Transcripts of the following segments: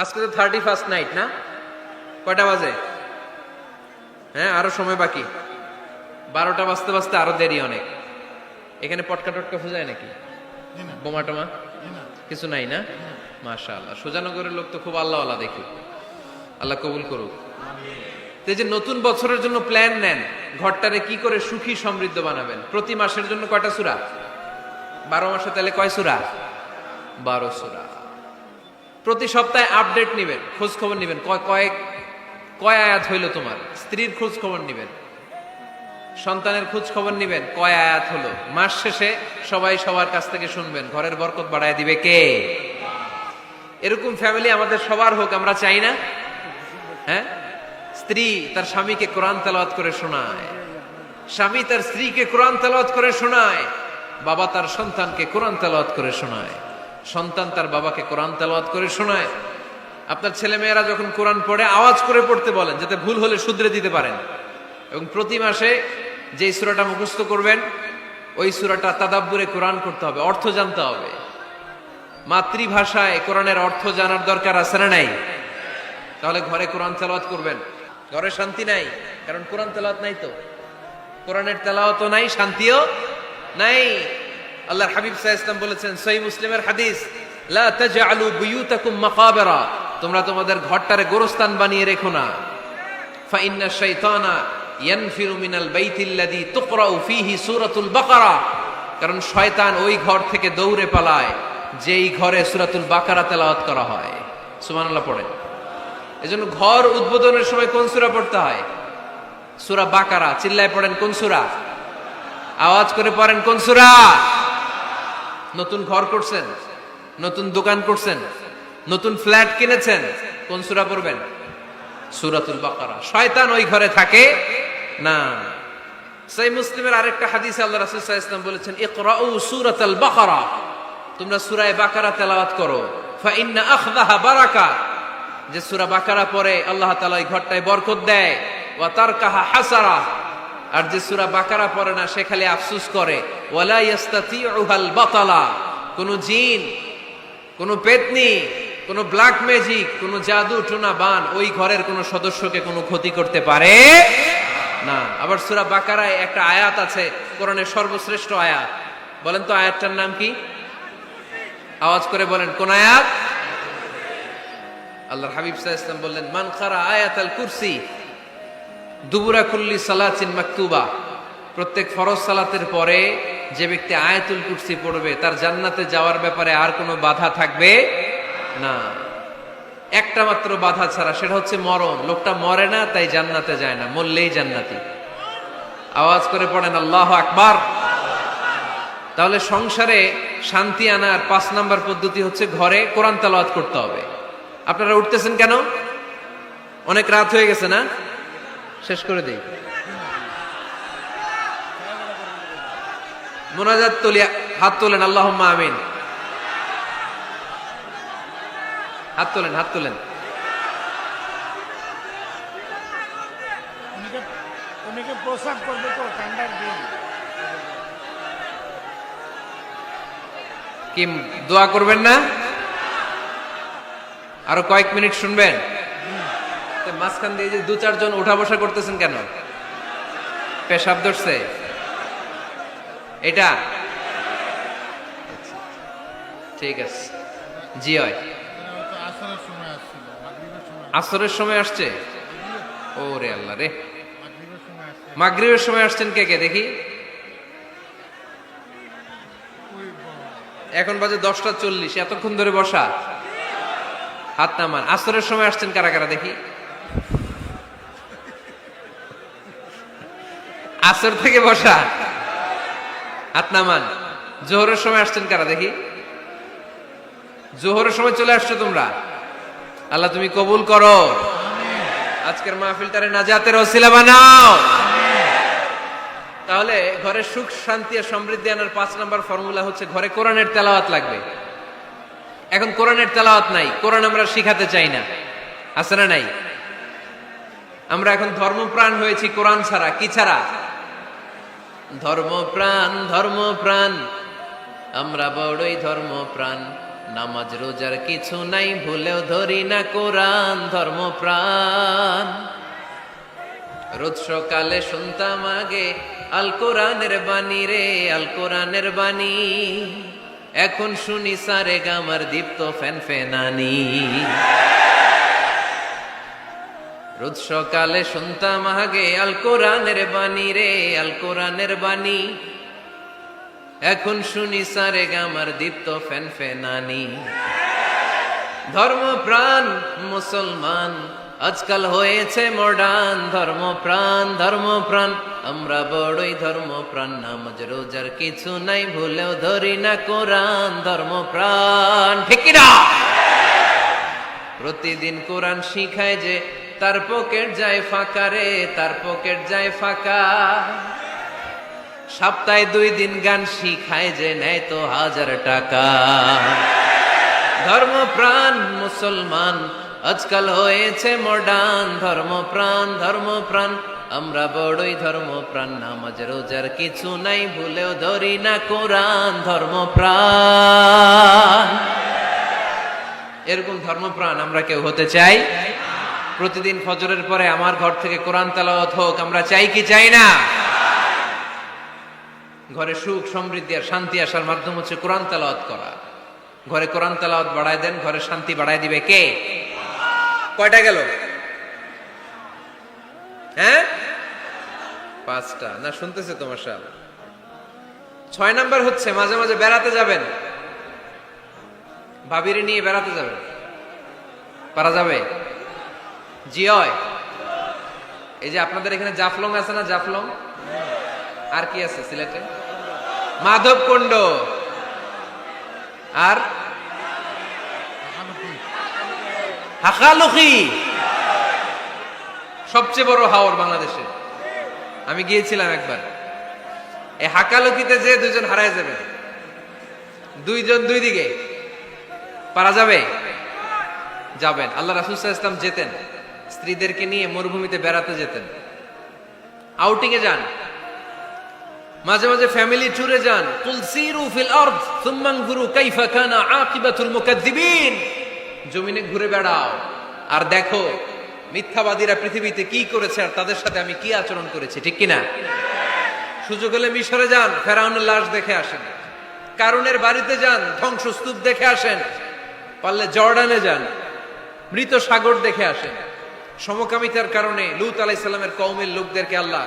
আজকে তো 31st night না? কয়টা বাজে? হ্যাঁ, আরো সময় বাকি। 12টা বাজতে বাজতে আরো দেরি অনেক। এখানে পটকা টটকা ফুজায় নাকি? বোমা টোমা কিছু নাই না? মাশাআল্লাহ, সুজানগরের লোক তো খুব আল্লাহওয়ালা দেখি। আল্লাহ কবুল করুক। তো এই যে নতুন বছরের জন্য প্ল্যান নেন, ঘরটারে কি করে সুখী সমৃদ্ধ বানাবেন। প্রতি মাসের জন্য কয়টা সূরা? 12 মাসে তাহলে কয় সূরা? 12 সূরা। প্রতি সপ্তাহে আপডেট নিবেন, খোঁজ খবর নিবেন, কয় আয়াত হইল তোমার। স্ত্রীর খোঁজ খবর নিবেন, সন্তানের খোঁজ খবর নিবেন, কয় আয়াত হলো। মাস শেষে সবাই সবার কাছ থেকে শুনবেন, ঘরের বরকত বাড়ায় দিবে কে? এরকম ফ্যামিলি আমাদের সবার হোক, আমরা চাই না? হ্যাঁ, স্ত্রী তার স্বামীকে কোরআন তেলাওয়াত করে শোনায়, স্বামী তার স্ত্রীকে কোরআন তেলাওয়াত করে শোনায়, বাবা তার সন্তানকে কোরআন তেলাওয়াত করে শোনায়, সন্তান তার বাবাকে কোরআন তেলাওয়াত করে শোনায়। আপনার ছেলে মেয়েরা যখন কোরআন পড়ে আওয়াজ করে পড়তে বলেন, যাতে ভুল হলে শুধরে দিতে পারেন। এবং প্রতি মাসে যেই সূরাটা মুখস্থ করবেন, ওই সূরাটা তাদাব্বুরে কোরআন করতে হবে, অর্থ জানতে হবে। মাতৃভাষায় কোরআনের অর্থ জানার দরকার আছে না নাই? তাহলে ঘরে কোরআন তেলাওয়াত করবেন। ঘরে শান্তি নাই, কারণ কোরআন তেলাওয়াত নাই। তো কোরআনের তেলাওয়াতও নাই, শান্তিও নাই। আল্লাহর হাবিব সাল্লাল্লাহু আলাইহি ওয়াসাল্লাম বলেছেন, সহিহ মুসলিমের হাদিস, লা তাজআলু বুয়ুতাকুম মাকাবিরা, তোমরা তোমাদের ঘরটারে গোরস্থান বানিয়ে রেখো না। ফা ইন্না শাইতানা ইয়ানফিরু মিনাল বাইতিল্লাযী তুকরাউ ফীহি সূরাতুল বাকারা, কারণ শয়তান ওই ঘর থেকে দৌড়ে পালায় যেই ঘরে সূরাতুল বাকারা তেলাওয়াত করা হয়। সুবহানাল্লাহ পড়েন। এজন্য ঘর উদ্বোধনের সময় কোন সূরা পড়তে হয়? সূরা বাকারা। চিল্লায় পড়েন কোন সূরা? আওয়াজ করে পড়েন কোন সূরা? নতুন ঘর করছেন, নতুন দোকান করছেন, নতুন ফ্ল্যাট কিনেছেন, কোন সূরা পড়বেন? সূরাতুল বাকারা। শয়তান ওই ঘরে থাকে না। সহিহ মুসলিমের আরেকটা হাদিসে আল্লাহ রাসূল সাল্লাল্লাহু আলাইহি ওয়াসাল্লাম বলেছেন, ইকরাউ সূরাতাল বাকারা, তোমরা সূরা বাকারা তেলাওয়াত করো। ফা ইন্না আখযাহা বারাকা, যে সূরা বাকারা পড়ে আল্লাহ তাআলা এই ঘরটায় বরকত দেয়। ওয়া তারকাহা হাসারা, আর যে সূরা বাকারা পড়ে না সে খালি আফসোস করে। ওয়ালা ইস্তাতিউহাল বাতালা, কোন জিন, কোন পেতনি, কোন ব্ল্যাক ম্যাজিক, কোন জাদু টোনা বান ওই ঘরের কোন সদস্যকে কোনো ক্ষতি করতে পারে না। আবার সূরা বাকারায় একটা আয়াত আছে, কোরআনের সর্বশ্রেষ্ঠ আয়াত। বলেন তো আয়াতটার নাম কি? আওয়াজ করে বলেন কোন আয়াত? আল্লাহর হাবিব সাল্লাল্লাহু আলাইহি ওয়াসাল্লাম বললেন, মান কারা আয়াতাল কুরসি দুবুরা কুল্লি সালাতিন মাকতুবা, প্রত্যেক ফরজ সালাতের পরে যে ব্যক্তি আয়াতুল কুরসি পড়বে তার জান্নাতে যাওয়ার ব্যাপারে আর কোনো বাধা থাকবে না। একটা মাত্র বাধা ছাড়া, সেটা হচ্ছে মরণ। লোকটা মরে না তাই জান্নাতে যায় না, মরলেই জান্নাতি। আওয়াজ করে পড়েন আল্লাহু আকবার। তাহলে সংসারে শান্তি আনার 5 নাম্বার পদ্ধতি হচ্ছে ঘরে কোরআন তেলাওয়াত করতে হবে। আপনারা উঠতেছেন কেন? অনেক রাত হয়ে গেছে না? শেষ করে দেই। মুনাজাত তুলিয়া হাত তোলেন, আল্লাহুম্মা আমিন। হাত তোলেন, হাত তোলেন। অনেকে প্রসাব করবে তো ঠান্ডার দিন। কি দোয়া করবেন না? আরো কয়েক মিনিট শুনবেন? মাঝখান দিয়ে যে 2-4 জন উঠা বসা করতেছেন কেন? পেশাব ধরছে এটা? ঠিক আছে, জি হয়। আসরের সময় আসছে? ও রে আল্লাহ রে, মাগরিবের সময় আসছেন কে কে দেখি? এখন বাজে 10টা 40, এতক্ষণ ধরে বসা? হাত নামান। আসরের সময় আসছেন কারা কারা দেখি? আসর থেকে বসা, হাত নামান। জোহরের সময় আসছেন কারা দেখি? জোহরের সময় চলে আসছো তোমরা। আল্লাহ তুমি কবুল করো, আজকের মাহফিলটারে নাজাতের ওসিলা বানাও। তাহলে ঘরে সুখ শান্তি আর সমৃদ্ধি আনার 5 নাম্বার ফর্মুলা হচ্ছে ঘরে কোরআনের তেলাওয়াত লাগবে। এখন কোরআনের তেলাওয়াত নাই, কোরআন আমরা শিখাতে চাই না, আছে না নাই? আমরা এখন ধর্মপ্রাণ হয়েছি কোরআন ছাড়া। কি ছাড়া? ধর্মপ্রাণ, ধর্মপ্রাণ, আমরা বড়ই ধর্মপ্রাণ। নামাজ রোজার কিছু নাই, ভুলেও ধরি না কোরআন ধর্মপ্রাণ। রোজ সকালে শুনতাম আগে আল কোরআনের বাণী রে, আল কোরআনের বাণী। এখন শুনি সারে গামার দীপ্ত ফ্যান ফেনানি। রোজ সকালে শুনতাম আগে আল কোরআনের বাণী রে, আল কোরআনের বাণী। এখন শুনি সারে গামার দীপ্ত ফ্যান ফেনানি। ধর্মপ্রাণ মুসলমান আজকাল হয়েছে মডার্ন। ধর্মপ্রাণ ধর্মপ্রাণ আমরা বড়ই ধর্মপ্রাণ। নামাজ রোজার কিছু নাই, ভুলেও ধরি না কোরআন ধর্মপ্রাণ। ঠিক কি না? প্রতিদিন কোরআন শিখায় যে তার পকেট যায় ফাঁকা রে, তার পকেট যায় ফাঁকা। সপ্তাহে 2 দিন গান শিখায় যে নেয় তো 1000 টাকা। ধর্মপ্রাণ মুসলমান আজকাল হয়েছে মডার্ন। ধর্মপ্রাণ ধর্মপ্রাণ আমরা বড়ই ধর্মপ্রাণ। নামাজ রোজার কিছু নাই, ভুলেও ধরি না কোরআন ধর্মপ্রাণ। এরকম ধর্মপ্রাণ আমরা কেউ হতে চাই? প্রতিদিন ফজরের পরে আমার ঘর থেকে কোরআন তেলাওয়াত হোক, আমরা চাই কি চাই না? ঘরে সুখ সমৃদ্ধি আর শান্তি আসার মাধ্যম হচ্ছে কোরআন তেলাওয়াত করা। ঘরে কোরআন তেলাওয়াত বাড়ায় দেন, ঘরে শান্তি বাড়ায় দিবে কে? কয়টা গেল? হ্যাঁ, 5টা না? শুনতেছে তোমার সাল। 6 নাম্বার হচ্ছে মাঝে মাঝে বেড়াতে যাবেন। ভাবিরে নিয়ে বেড়াতে যাবেন। পারা যাবে? জি হয়। এই যে আপনাদের এখানে জাফলং আছে না? জাফলং আর কি আছে সিলেটে? মাধবকুণ্ড আর হাকালুকি, সবচেয়ে বড় হাওর বাংলাদেশে। আমি গিয়েছিলাম একবার। এই হাকালুকিতে যে 2 জন হারায় যাবে, 2 জন 2 দিকে। পারা যাবে? যাবেন। আল্লাহ রাসূল সাল্লাল্লাহু আলাইহি ওয়াসাল্লাম যেতেন, স্ত্রীদেরকে নিয়ে মরুভূমিতে বেড়াতে যেতেন, আউটিং এ যান। মাঝে মাঝে ফ্যামিলি ট্যুরে যান। কুল সিরু ফিল আরদ সুম্মা আনজুরু কাইফা কানা আকিবাতুল মুকাজ্জিবিন। জমিনে ঘুরে বেড়াও আর দেখো মিথ্যাবাদীরা পৃথিবীতে কি করেছে আর তাদের সাথে আমি কি আচরণ করেছি। ঠিক কি না? সুযোগ হলে মিশরে যান, ফেরাউনের লাশ দেখে আসেন। কারুনের বাড়িতে যান, ধ্বংসস্তূপ দেখে আসেন। পারলে জর্ডানে যান, মৃত সাগর দেখে আসেন। সমকামিতার কারণে লূত আলাইহিস সালামের কওমের লোকদেরকে আল্লাহ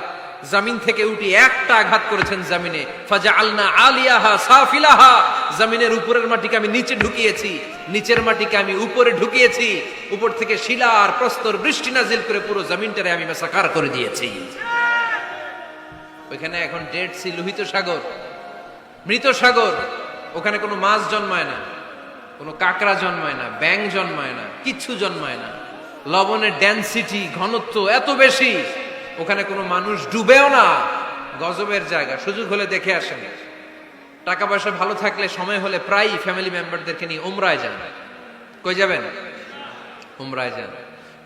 জমিন থেকে উঠে একটা আঘাত করেছেন জমিনে। ফাজআলনা আলিয়াহা সাফিলাহা, জমিনের উপরের মাটিকে আমি নিচে ঢুকিয়েছি, নিচের মাটিকে আমি উপরে ঢুকিয়েছি। উপর থেকে শিলা আর প্রস্তর বৃষ্টি নাজিল করে পুরো জমিনটারে আমি মাসাকার করে দিয়েছি। ওইখানে এখন ডেড সি, লোহিত সাগর, মৃত সাগর। ওখানে কোনো মাছ জন্মায় না, কোনো কাঁকড়া জন্মায় না, ব্যাঙ জন্মায় না, কিচ্ছু জন্মায় না। লবণের ডেনসিটি, ঘনত্ব এত বেশি, ওখানে কোনো মানুষ ডুবেও না। গজবের জায়গা। সুযোগ হলে দেখে আসেন। টাকা পয়সা ভালো থাকলে সময় হলে প্রায় ফ্যামিলি মেম্বারদেরকে নিয়ে উমরায় যান। কই যাবেন? উমরায় যান।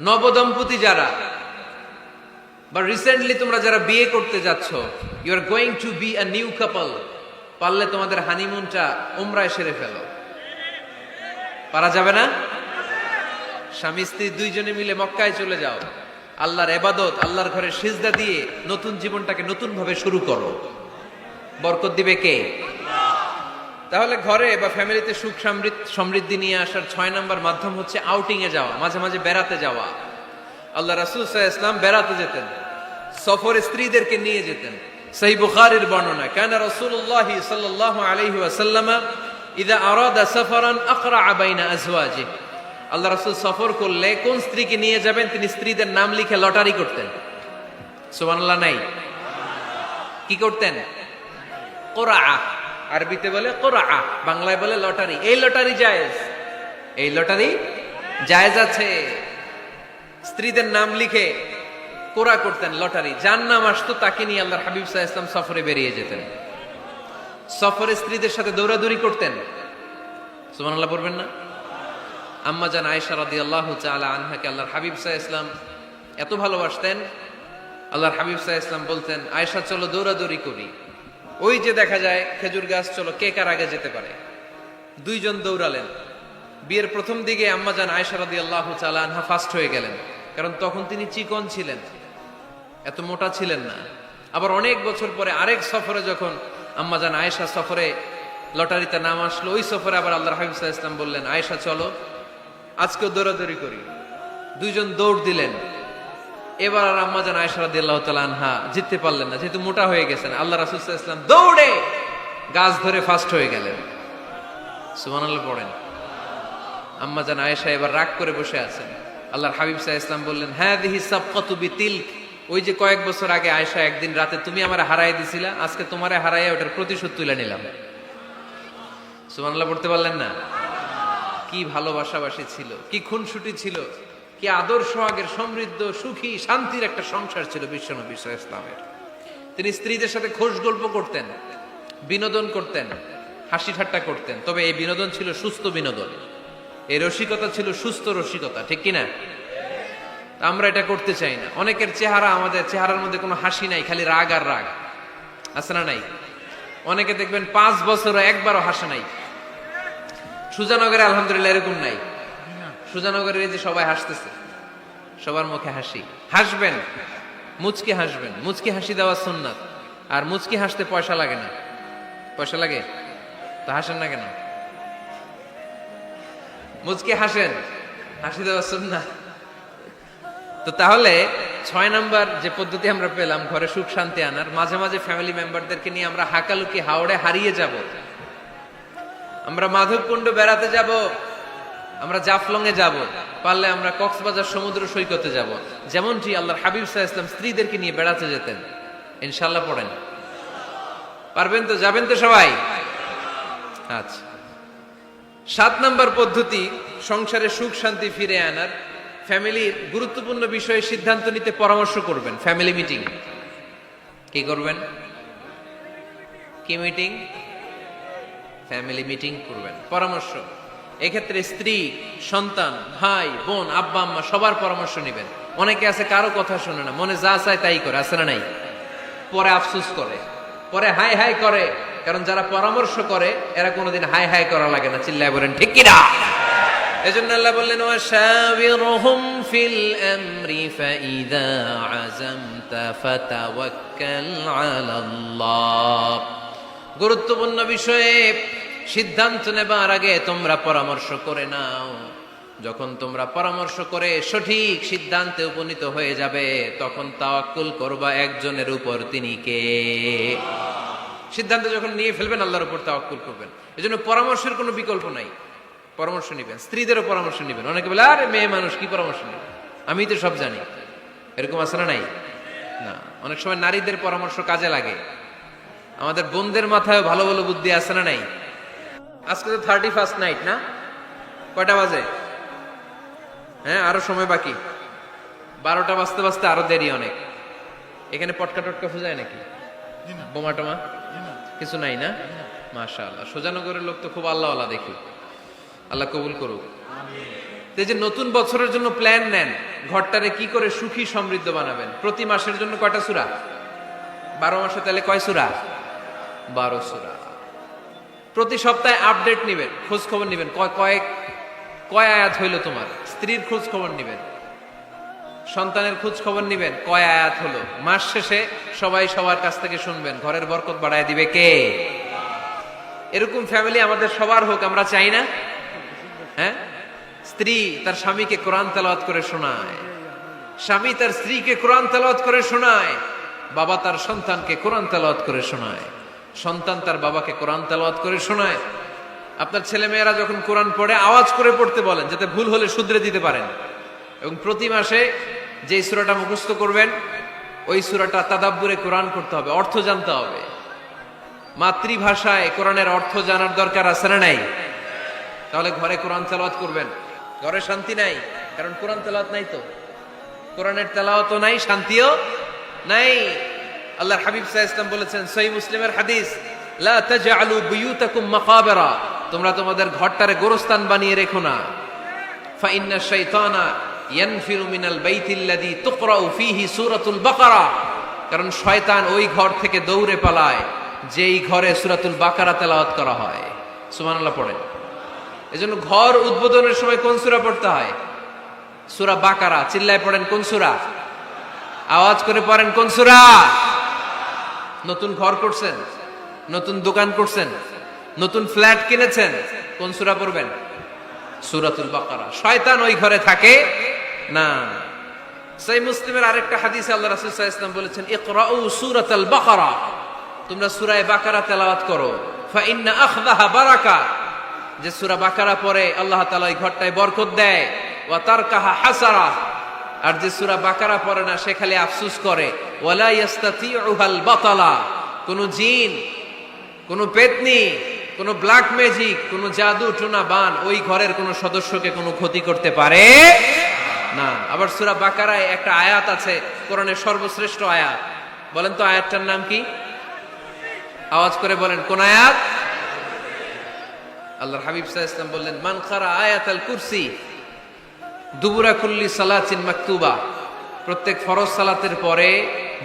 নবদম্পতি যারা বা রিসেন্টলি তোমরা যারা বিয়ে করতে যাচ্ছ, you are going to be a new couple, পারলে তোমাদের হানিমুনটা উমরায় সেরে ফেলো। পারা যাবে না? স্বামী স্ত্রী 2 জনে মিলে মক্কায় চলে যাও। আল্লাহর ইবাদত, আল্লাহর ঘরে সিজদা দিয়ে নতুন জীবনটাকে নতুন ভাবে শুরু করো। বরকত দিবে কে? তাহলে ঘরে বা ফ্যামিলিতে সুখ সমৃদ্ধি নিয়ে আসার 6 নাম্বার মাধ্যম হচ্ছে আউটিং এ যাওয়া, মাঝে মাঝে বেড়াতে যাওয়া। আল্লাহ রাসূল সাল্লাল্লাহু আলাইহি ওয়াসাল্লাম বেড়াতে যেতেন, সফরে স্ত্রীদেরকে নিয়ে যেতেন। সহিহ বুখারীর বর্ণনা, কানা রাসূলুল্লাহ সাল্লাল্লাহু আলাইহি ওয়াসাল্লাম ইযা আরাদা সাফারান আকরা বাইনা আজওয়াজিহি। আল্লাহ রাসূল সফর করলে কোন স্ত্রীকে নিয়ে যাবেন তিনি স্ত্রীদের নাম লিখে লটারি করতেন। সুবহানাল্লাহ নাই? কি করতেন? কোরআ, আরবিতে বলে কোরআ, বাংলায় বলে লটারি। এই লটারি জায়েজ, এই লটারি জায়েজ আছে। স্ত্রীদের নাম লিখে কোরআ করতেন, লটারি। যার নাম আসতো তাকে নিয়ে আল্লাহর হাবিব সাল্লাল্লাহু আলাইহি ওয়াসাল্লাম সফরে বেরিয়ে যেতেন। সফরে স্ত্রীদের সাথে দৌড়াদৌড়ি করতেন। সুবহানাল্লাহ পড়বেন না? আম্মা জান আয়েশা রাদিয়াল্লাহু তাআলা আনহাকে আল্লাহর হাবিব সাল্লাল্লাহু আলাইহি ওয়াসাল্লাম এত ভালোবাসতেন, আল্লাহর হাবিব সাল্লাল্লাহু আলাইহি ওয়াসাল্লাম বলতেন, আয়েশা চলো দৌড়াদৌড়ি করি। ওই যে দেখা যায় খেজুর গাছ, চলো কে কার আগে যেতে পারে। 2 জন দৌড়ালেন। বিয়ের প্রথম দিকে আম্মাজান আয়েশা রাদিয়াল্লাহু তাআলা আনহা ফাস্ট হয়ে গেলেন, কারণ তখন তিনি চিকন ছিলেন, এত মোটা ছিলেন না। আবার অনেক বছর পরে আরেক সফরে যখন আম্মাজান আয়েশা সফরে লটারিতে নাম আসলো, ওই সফরে আবার আল্লাহর হাবিব সাল্লাল্লাহু আলাইহি ওয়াসাল্লাম বললেন, আয়েশা চলো আজকেও দৌড়াদৌড়ি করি। দুইজন দৌড় দিলেন। এবার আর আম্মাজান আয়েশা রাদিয়াল্লাহু তাআলা আনহা জিততে পারলেন না, যেহেতু মোটা হয়ে গেছেন। আল্লাহ রাসূল সাল্লাল্লাহু আলাইহি ওয়াসাল্লাম দৌড়ে গাছ ধরে ফাস্ট হয়ে গেলেন। সুবহানাল্লাহ পড়েন। আম্মাজান আয়েশা এবার রাগ করে বসে আছেন। আল্লাহর হাবিব সাল্লাল্লাহু আলাইহি ওয়াসাল্লাম বললেন, হাযিহি সাবকাতু বিতিলক, ওই যে কয়েক বছর আগে আয়েশা একদিন রাতে তুমি আমারে হারাই দিছিলা, আজকে তোমারে হারাইয়া ওটার প্রতিশোধ তুলে নিলাম। সুবহানাল্লাহ পড়তে পারলেন না? কি ভালোবাসাবাসী ছিল, কি খুনসুটি ছিল, কি আদর সোহাগের সমৃদ্ধ সুখী শান্তির একটা সংসার ছিল বিশ্বনবী সাল্লাল্লাহু আলাইহি ওয়াসাল্লামের। তিনি স্ত্রীদের সাথে খোশ গল্প করতেন, বিনোদন করতেন, হাসি ঠাট্টা করতেন, তবে এই বিনোদন ছিল সুস্থ বিনোদন, এই রসিকতা ছিল সুস্থ রসিকতা, ঠিক কিনা? আমরা এটা করতে চাই না। অনেকের চেহারা, আমাদের চেহারার মধ্যে কোনো হাসি নাই, খালি রাগ আর রাগ, আছে না নাই? অনেকে দেখবেন 5 বছরও একবারও হাসে নাই। সুজানগরে আলহামদুলিল্লাহ এরকম নাই। সুজানগরের এই যে সবাই হাসতেছে, সবার মুখে হাসি। হাসবেন, মুচকি হাসবেন, মুচকি হাসি দেওয়া সুন্নাত। আর মুচকি হাসতে পয়সা লাগে না। পয়সা লাগে তো হাসেন না কেন? মুচকি হাসেন, হাসি দেওয়া সুন্নাত। তো তাহলে 6 নাম্বার যে পদ্ধতি আমরা পেলাম ঘরে সুখ শান্তি আনার, মাঝে মাঝে ফ্যামিলি মেম্বারদেরকে নিয়ে আমরা হাকালুকি হাওড়ে হারিয়ে যাব, আমরা মাধবকুণ্ড বেড়াতে যাব, আমরা জাফলং এ যাব, পারলে আমরা কক্সবাজার সমুদ্র সৈকতে যাব, যেমনটি আল্লাহর হাবিব সাল্লাল্লাহু আলাইহি ওয়াসাল্লাম স্ত্রীদেরকে নিয়ে বেড়াতে যেতেন। ইনশাআল্লাহ পড়েন। পারবেন তো? যাবেন তো সবাই? আচ্ছা। 7 নাম্বার পদ্ধতি সংসারে সুখ শান্তি ফিরে আনার, ফ্যামিলির গুরুত্বপূর্ণ বিষয়ে সিদ্ধান্ত নিতে পরামর্শ করবেন। Family meeting. কি করবেন? কি মিটিং? ফ্যামিলি মিটিং করবেন, পরামর্শ। এক্ষেত্রে স্ত্রী, সন্তান, ভাই, বোন, আব্বা আম্মা সবার পরামর্শ নেবেন। অনেকে আছে কারো কথা শোনে না, মনে যা চায় তাই করে, আছে না নাই? পরে আফসোস করে, পরে হাই হাই করে, কারণ যারা পরামর্শ করে এরা কোনোদিন হাই হাই করা লাগে না। চিল্লায় বলেন ঠিক কিনা? এজন্য আল্লাহ বললেন, ওয়াশাবিরহুম ফিল আমরি ফাইযা আযামতা ফাতাওয়াক্কাল আলাল্লাহ। গুরুত্বপূর্ণ বিষয়ে সিদ্ধান্ত নেবার আগে তোমরা পরামর্শ করে নাও। যখন তোমরা পরামর্শ করে সঠিক সিদ্ধান্তে উপনীত হয়ে যাবে, তখন তাওয়াক্কুল করবা একজনের উপর, তিনি কে? সিদ্ধান্ত যখন নিয়ে ফেলবেন আল্লাহর উপর তাওয়াক্কুল করবেন। এজন্য পরামর্শের কোনো বিকল্প নাই। পরামর্শ নেবেন, স্ত্রীদেরও পরামর্শ নেবেন। অনেকে বলে, আরে মেয়ে মানুষ কি পরামর্শ নেবে, আমি তো সব জানি। এরকম আছে না নাই? না, অনেক সময় নারীদের পরামর্শ কাজে লাগে। আমাদের বোনদের মাথায় ভালো ভালো বুদ্ধি আছে না নাই? আজকে তো 31st নাইট না? কয়টা বাজে? হ্যাঁ, আরো সময় বাকি। 12টা বাজতে বাজতে আরো দেরি অনেক। এখানে পটকা টটকা ফুজায় নাকি? বোমা টোমা কিছু নাই না? মাশাআল্লাহ, সুজানগরের লোক তো খুব আল্লাহওয়ালা দেখি। আল্লাহ কবুল করুক। এই যে নতুন বছরের জন্য প্ল্যান নেন, ঘরটারে কি করে সুখী সমৃদ্ধ বানাবেন। প্রতি মাসের জন্য কয়টা সূরা? 12 মাসে তাহলে কয় সূরা? 12 সূরা। প্রতি সপ্তাহে আপডেট নেবেন, খোঁজ খবর নেবেন, কয় আয়াত হইল তোমার। স্ত্রীর খোঁজ খবর নেবেন, সন্তানের খোঁজ খবর নেবেন, কয় আয়াত হলো। মাস শেষে সবাই সবার কাছ থেকে শুনবেন, ঘরের বরকত বাড়ায় দিবে কে? এরকম ফ্যামিলি আমাদের সবার হোক, আমরা চাই না? হ্যাঁ, স্ত্রী তার স্বামীকে কোরআন তেলাওয়াত করে শোনায়, স্বামী তার স্ত্রীকে কোরআন তেলাওয়াত করে শোনায়, বাবা তার সন্তানকে কোরআন তেলাওয়াত করে শোনায়, সন্তান তার বাবাকে কোরআন তেলাওয়াত করে শোনায়। আপনার ছেলে মেয়েরা যখন কোরআন পড়ে আওয়াজ করে পড়তে বলেন, যাতে ভুল হলে শুধরে দিতে পারেন। এবং প্রতি মাসে যে সূরাটা মুখস্থ করবেন, ওই সূরাটা তাদাব্বুরে কোরআন করতে হবে, অর্থ জানতে হবে। মাতৃভাষায় কোরআনের অর্থ জানার দরকার আছে না নাই? তাহলে ঘরে কোরআন তেলাওয়াত করবেন। ঘরে শান্তি নাই, কারণ কোরআন তেলাওয়াত নাই। তো কোরআনের তেলাওয়াতও নাই, শান্তিও নাই। আল্লাহর হাবিব সাল্লাল্লাহু আলাইহি ওয়াসাল্লাম বলেছেন, সহিহ মুসলিমের হাদিস, লা তাজআলু বুয়ুতাকুম মাকাবিরা, তোমরা তোমাদের ঘরটারে গোরস্থান বানিয়ে রেখো না। ফা ইন্না শাইতানা ইয়ানফিরু মিনাল বাইতিল্লাযী তুকরাউ ফীহি সূরাতুল বাকারা, কারণ শয়তান ওই ঘর থেকে দৌড়ে পালায় যেই ঘরে সূরাতুল বাকারা তেলাওয়াত করা হয়। সুবহানাল্লাহ পড়েন। এজন্য ঘর উদ্বোধনের সময় কোন সূরা পড়তে হয়? সূরা বাকারা। চিল্লায় পড়েন কোন সূরা? আওয়াজ করে পড়েন কোন সূরা? নতুন ঘর করছেন, নতুন দোকান করছেন, নতুন ফ্ল্যাট কিনেছেন, কোন সূরা পড়বেন? সূরাতুল বাকারা। শয়তান ওই ঘরে থাকে না। সহিহ মুসলিমের আরেকটা হাদিসে আল্লাহ রাসূল সাল্লাল্লাহু আলাইহি ওয়াসাল্লাম বলেছেন, ইকরাউ সূরাতাল বাকারা, তোমরা সূরা বাকারা তেলাওয়াত করো, ফা ইন্না আখযাহা বারাকা, যে সূরা বাকারা পড়ে আল্লাহ তাআলা ওই ঘরটায় বরকত দেয়, ওয়া তারকাহা হাসারা, আর যে সূরা বাকারা পড়ে না সে খালি আফসোস করে, ওয়ালা ইয়াস্তাতিউহাল বাতালা, কোন জিন, কোন পেতনি, কোন ব্ল্যাক ম্যাজিক, কোন জাদু টোনা বান ওই ঘরের কোন সদস্যকে কোনো ক্ষতি করতে পারে না। আবার সূরা বাকারায় একটা আয়াত আছে, কোরআনের সর্বশ্রেষ্ঠ আয়াত, বলেন তো আয়াতটার নাম কি? আওয়াজ করে বলেন কোন আয়াত? আল্লাহর হাবিব সাল্লাল্লাহু আলাইহি ওয়াসাল্লাম বললেন, মান কারা আয়াতাল কুরসি দুবুরা কুল্লি সালাতিন মাকতুবা, প্রত্যেক ফরজ সালাতের পরে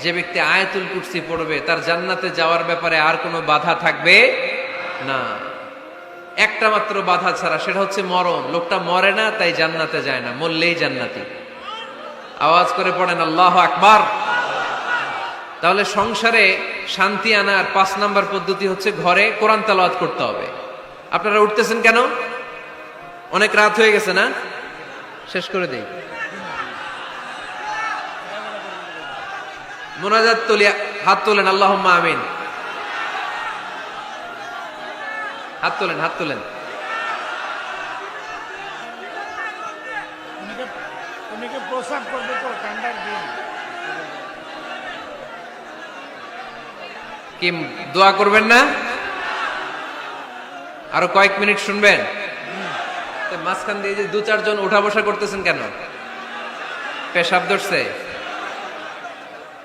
যে ব্যক্তি আয়াতুল কুরসি পড়বে তার জান্নাতে যাওয়ার ব্যাপারে আর কোনো বাধা থাকবে না। একটা মাত্র বাধা ছাড়া, সেটা হচ্ছে মরণ। লোকটা মরে না তাই জান্নাতে যায় না, মরলেই জান্নাতি। আওয়াজ করে পড়েন আল্লাহু আকবার। তাহলে সংসারে শান্তি আনার 5 নাম্বার পদ্ধতি হচ্ছে ঘরে কোরআন তেলাওয়াত করতে হবে। আপনারা উঠতেছেন কেন? অনেক রাত হয়ে গেছে না? শেষ করে দেই। মুনাজাত তুলিয়া হাত তোলেন, আল্লাহুম্মা আমিন। হাত তোলেন, হাত তোলেন। উনিকে প্রসাব করবে তো ঠান্ডার দিন। কি দোয়া করবেন না? আরো কয়েক মিনিট শুনবেন? মাঝখান দিয়ে যে 2-4 জন উঠা বসা করতেছেন কেন? পেশাব ধরছে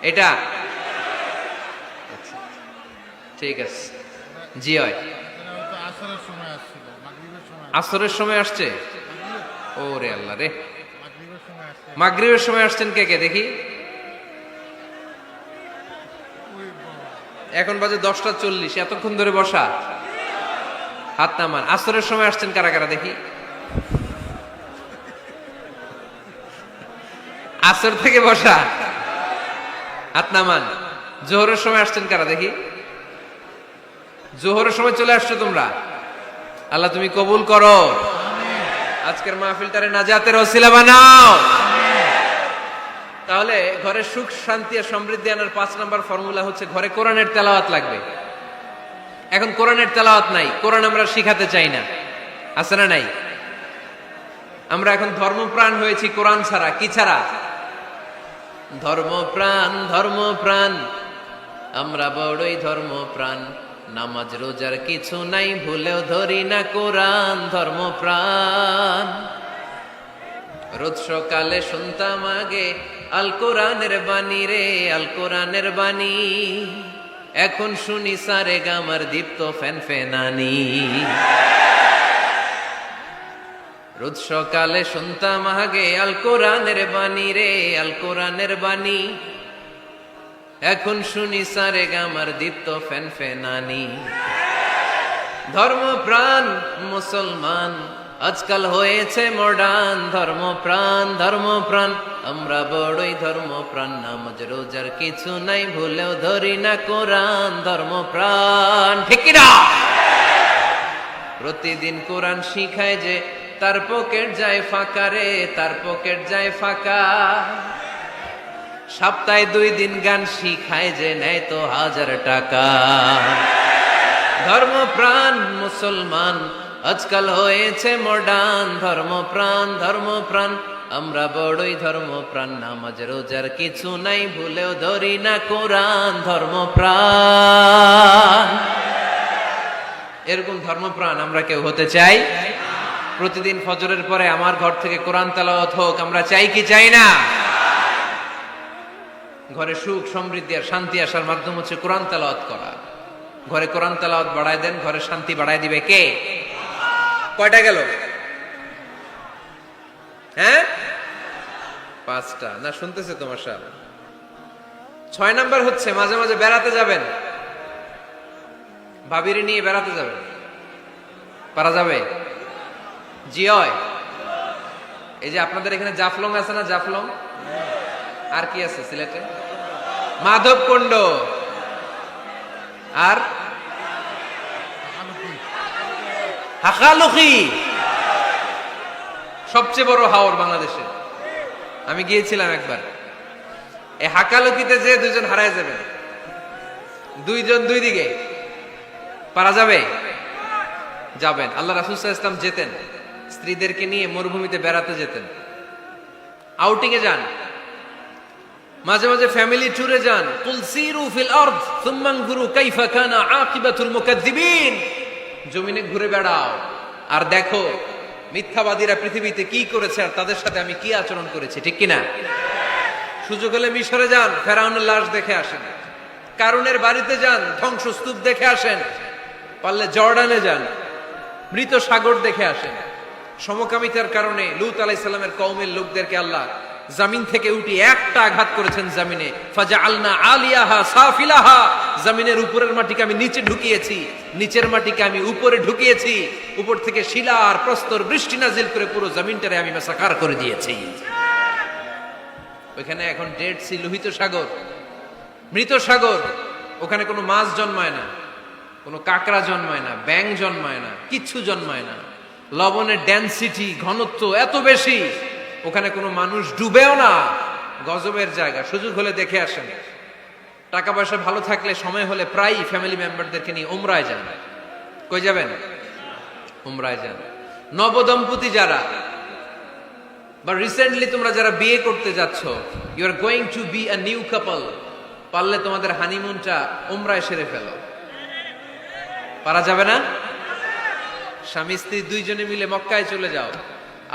এটা? ঠিক আছে, জি হয়। আসরের সময় আসছে? ও রে আল্লাহ রে, মাগরিবের সময় আসছেন কে কে দেখি? এখন বাজে 10টা 40, এতক্ষণ ধরে বসা? হাত নামান। আসরের সময় আসছেন কারা কারা দেখি? আসর থেকে বসা, হাত নামান। জোহরের সময় আসছেন কারা দেখি? জোহরের সময় চলে আসছো তোমরা। আল্লাহ তুমি কবুল করো, আজকের মাহফিলটারে নাজাতের ওসিলা বানাও। তাহলে ঘরে সুখ শান্তি আর সমৃদ্ধি আনার 5 নাম্বার ফর্মুলা হচ্ছে ঘরে কোরআনের তেলাওয়াত লাগবে। এখন কোরআনের তেলাওয়াত নাই, কোরআন আমরা শিখাতে চাই না, আছে না নাই? আমরা এখন ধর্মপ্রাণ হয়েছি কোরআন ছাড়া। কি ছাড়া? ধর্মপ্রাণ, ধর্মপ্রাণ, আমরা বড়ই ধর্মপ্রাণ। নামাজ রোজার কিছু নাই, ভুলেও ধরি না কোরআন। ধর্মপ্রাণ। রোজ সকালে শুনতাম আগে আল কোরআনের বাণী রে, আল কোরআনের বাণী। এখন শুনি সারে গামার দীপ্ত ফ্যান ফেনানি। রোজ সকালে শুনতাম আগে আল কোরআনের বাণী রে, আল কোরআনের বাণী। এখন শুনি সারে গামার দীপ্ত ফ্যান ফেনানি। ধর্মপ্রাণ মুসলমান আজকাল হয়েছে মডার্ন। ধর্মপ্রাণ, ধর্মপ্রাণ, আমরা বড়ই ধর্মপ্রাণ। নামাজ রোজার কিছু নাই, ভুলেও ধরি না কোরআন। ধর্মপ্রাণ, ঠিক কি না? প্রতিদিন কোরআন শিখায় যে তার পকেট যায় ফাঁকা রে, তার পকেট যায় ফাঁকা। সপ্তাহে 2 দিন গান শিখায় যে নেয় তো 1000 টাকা। ধর্মপ্রাণ মুসলমান আজকাল হয়েছে মডার্ন। ধর্মপ্রাণ, ধর্মপ্রাণ, আমরা বড়ই ধর্মপ্রাণ। নামাজ রোজার কিছু নাই, ভুলেও ধরি না কোরআন। ধর্মপ্রাণ। এরকম ধর্মপ্রাণ আমরা কেউ হতে চাই? প্রতিদিন ফজরের পরে আমার ঘর থেকে কোরআন তেলাওয়াত হোক, আমরা চাই কি চাই না? ঘরে সুখ সমৃদ্ধি আর শান্তি আসার মাধ্যম হচ্ছে কোরআন তেলাওয়াত করা। ঘরে কোরআন তেলাওয়াত বাড়ায় দেন, ঘরে শান্তি বাড়ায় দিবে কে? কয়টা গেল? হ্যাঁ, 5টা না? শুনতেছে তোমার সাহেব। 6 নাম্বার হচ্ছে মাঝে মাঝে বেড়াতে যাবেন, ভাবিরে নিয়ে বেড়াতে যাবেন। পারা যাবে? জিয়য়। এই যে আপনাদের এখানে জাফলং আছে না, জাফলং, আর কি আছে সিলেটে? মাধবকুণ্ড, আর হাকালুকি, সবচেয়ে বড় হাওর বাংলাদেশে। আমি গিয়েছিলাম একবার। এই হাকালুকিতে যে দুজন হারায় যাবেন, দুইজন দুই দিকে, পারা যাবে? যাবেন। আল্লাহ রাসূল সাল্লাল্লাহু আলাইহি ওয়াসাল্লাম যেতেন, স্ত্রীদেরকে নিয়ে মরুভূমিতে বেড়াতে যেতেন, আউটিং এ যান, মাঝে মাঝে ফ্যামিলি ট্যুরে যান। কুল সিরু ফিল আরদ সুম্মা আনজুরু কাইফা কানা আকিবাতুল মুকাজ্জিবিন। জমিনে ঘুরে বেড়াও আর দেখো মিথ্যাবাদীরা পৃথিবীতে কি করেছে আর তাদের সাথে আমি কি আচরণ করেছি, ঠিক কিনা? সুযোগ হলে মিশরে যান, ফেরাউনের লাশ দেখে আসেন। কারুনের বাড়িতে যান, ধ্বংসস্তূপ দেখে আসেন। পারলে জর্ডানে যান, মৃত সাগর দেখে আসেন। সমকামিতার কারণে লূত আলাইহিস সালামের কওমের লোকদেরকে আল্লাহ জমিন থেকে উঠে একটা আঘাত করেছেন জমিনে। ফাজআলনা আলিয়াহা সাফিলাহা, জমিনের উপরের মাটিকে আমি নিচে ঢুকিয়েছি, নিচের মাটিকে আমি উপরে ঢুকিয়েছি। উপর থেকে শিলা আর প্রস্তর বৃষ্টি নাজিল করে পুরো জমিনটারে আমি মাসাকার করে দিয়েছি। ওখানে এখন ডেড সি, লোহিত সাগর, মৃত সাগর। ওখানে কোনো মাছ জন্মায় না, কোনো কাঁকড়া জন্মায় না, ব্যাং জন্মায় না, কিচ্ছু জন্মায় না। লবণের ডেনসিটি, ঘনত্ব এত বেশি, ওখানে কোনো মানুষ ডুবেও না। গজবের জায়গা। সুযোগ হলে দেখে আসেন। টাকা পয়সা ভালো থাকলে সময় হলে প্রায় ফ্যামিলি মেম্বারদেরকে নিয়ে উমরায় যান। কই যাবেন? উমরায় যান। নবদম্পতি যারা, বা রিসেন্টলি তোমরা যারা বিয়ে করতে যাচ্ছ, you are going to be a new couple, পারলে তোমাদের হানিমুনটা উমরায় সেরে ফেলো। পারা যাবে না? স্বামী স্ত্রী দুইজনে মিলে মক্কায় চলে যাও,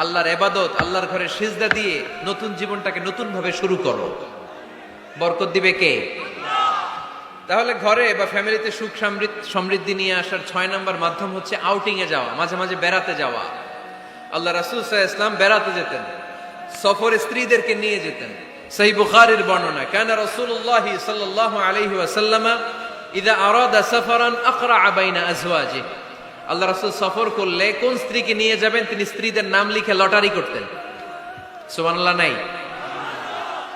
আল্লাহর ইবাদত, আল্লাহর ঘরে সিজদা দিয়ে নতুন জীবনটাকে নতুন ভাবে শুরু করো। বরকত দিবে কে? তাহলে ঘরে বা ফ্যামিলিতে সুখ সমৃদ্ধি নিয়ে আসার 6 নম্বর মাধ্যম হচ্ছে আউটিং এ যাওয়া, মাঝে মাঝে বেড়াতে যাওয়া। আল্লাহ রাসূল সাল্লাল্লাহু আলাইহি ওয়াসাল্লাম বেড়াতে যেতেন, সফরে স্ত্রীদেরকে নিয়ে যেতেন। সহিহ বুখারীর বর্ণনা, কানা রাসূলুল্লাহ সাল্লাল্লাহু আলাইহি ওয়াসাল্লাম ইযা আরাদা সাফারান আকরা বাইনা আজওয়াজিহি। আল্লাহ রাসূল সফর করলে কোন স্ত্রীকে নিয়ে যাবেন তিনি স্ত্রীদের নাম লিখে লটারি করতেন। সুবহানাল্লাহ নাই?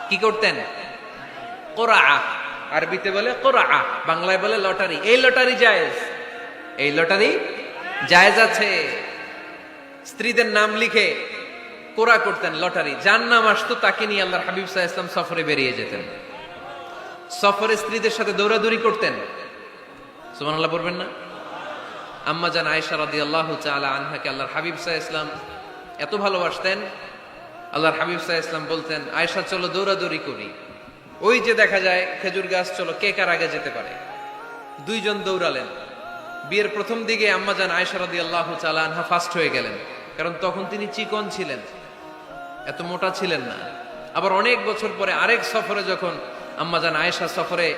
কি করতেন? কোরআ, আরবিতে বলে কোরআ, বাংলায় বলে লটারি। এই লটারি জায়েজ, এই লটারি জায়েজ আছে। স্ত্রীদের নাম লিখে কোরআ করতেন, লটারি। যার নাম আসতো তাকে নিয়ে আল্লাহর হাবিব সাল্লাল্লাহু আলাইহি ওয়াসাল্লাম সফরে বেরিয়ে যেতেন। সফরে স্ত্রীদের সাথে দৌড়াদৌড়ি করতেন। সুবহানাল্লাহ বলবেন না? আম্মা জান আয়েশা রাদিয়াল্লাহু তাআলা আনহাকে আল্লাহর হাবিব সাল্লাল্লাহু আলাইহি ওয়াসাল্লাম এত ভালোবাসতেন, আল্লাহর হাবিব সাল্লাল্লাহু আলাইহি ওয়াসাল্লাম বলতেন, আয়েশা চলো দৌড়াদৌড়ি করি। ওই যে দেখা যায় খেজুর গাছ, চলো কে কার আগে যেতে পারে। দুইজন দৌড়ালেন। বিয়ের প্রথম দিকে আম্মা জান আয়েশা রাদিয়াল্লাহু তাআলা আনহা ফার্স্ট হয়ে গেলেন, কারণ তখন তিনি চিকন ছিলেন, এত মোটা ছিলেন না। আবার অনেক বছর পরে আরেক সফরে যখন আম্মা জান আয়েশা সফরে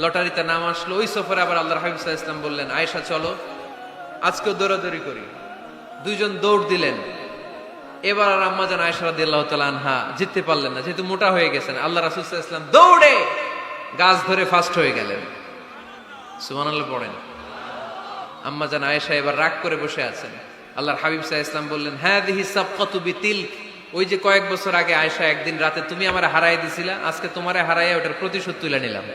লটারিতে নাম আসলো, ওই সফরে আবার আল্লাহর হাবিব সাল্লাল্লাহু আলাইহি ওয়াসাল্লাম বললেন, আয়েশা চলো আজকেও দৌড়াদৌড়ি করি। দুইজন দৌড় দিলেন। এবার আর আম্মা জান আয়েশা রাদিয়াল্লাহু তাআলা আনহা জিততে পারলেন না, যেহেতু মোটা হয়ে গেছেন। আল্লাহ রাসূল সাল্লাল্লাহু আলাইহি ওয়াসাল্লাম দৌড়ে গাছ ধরে ফার্স্ট হয়ে গেলেন। সুবহানাল্লাহ পড়েন। আম্মা জান আয়েশা এবার রাগ করে বসে আছেন। আল্লাহর হাবিব সাল্লাল্লাহু আলাইহি ওয়াসাল্লাম বললেন, হাযিহি সাবকাতু বিতিলক, ওই যে কয়েক বছর আগে আয়েশা একদিন রাতে তুমি আমারে হারায় দিছিলা, আজকে তোমারে হারাইয়া ওটার প্রতিশোধ তুলে নিলাম।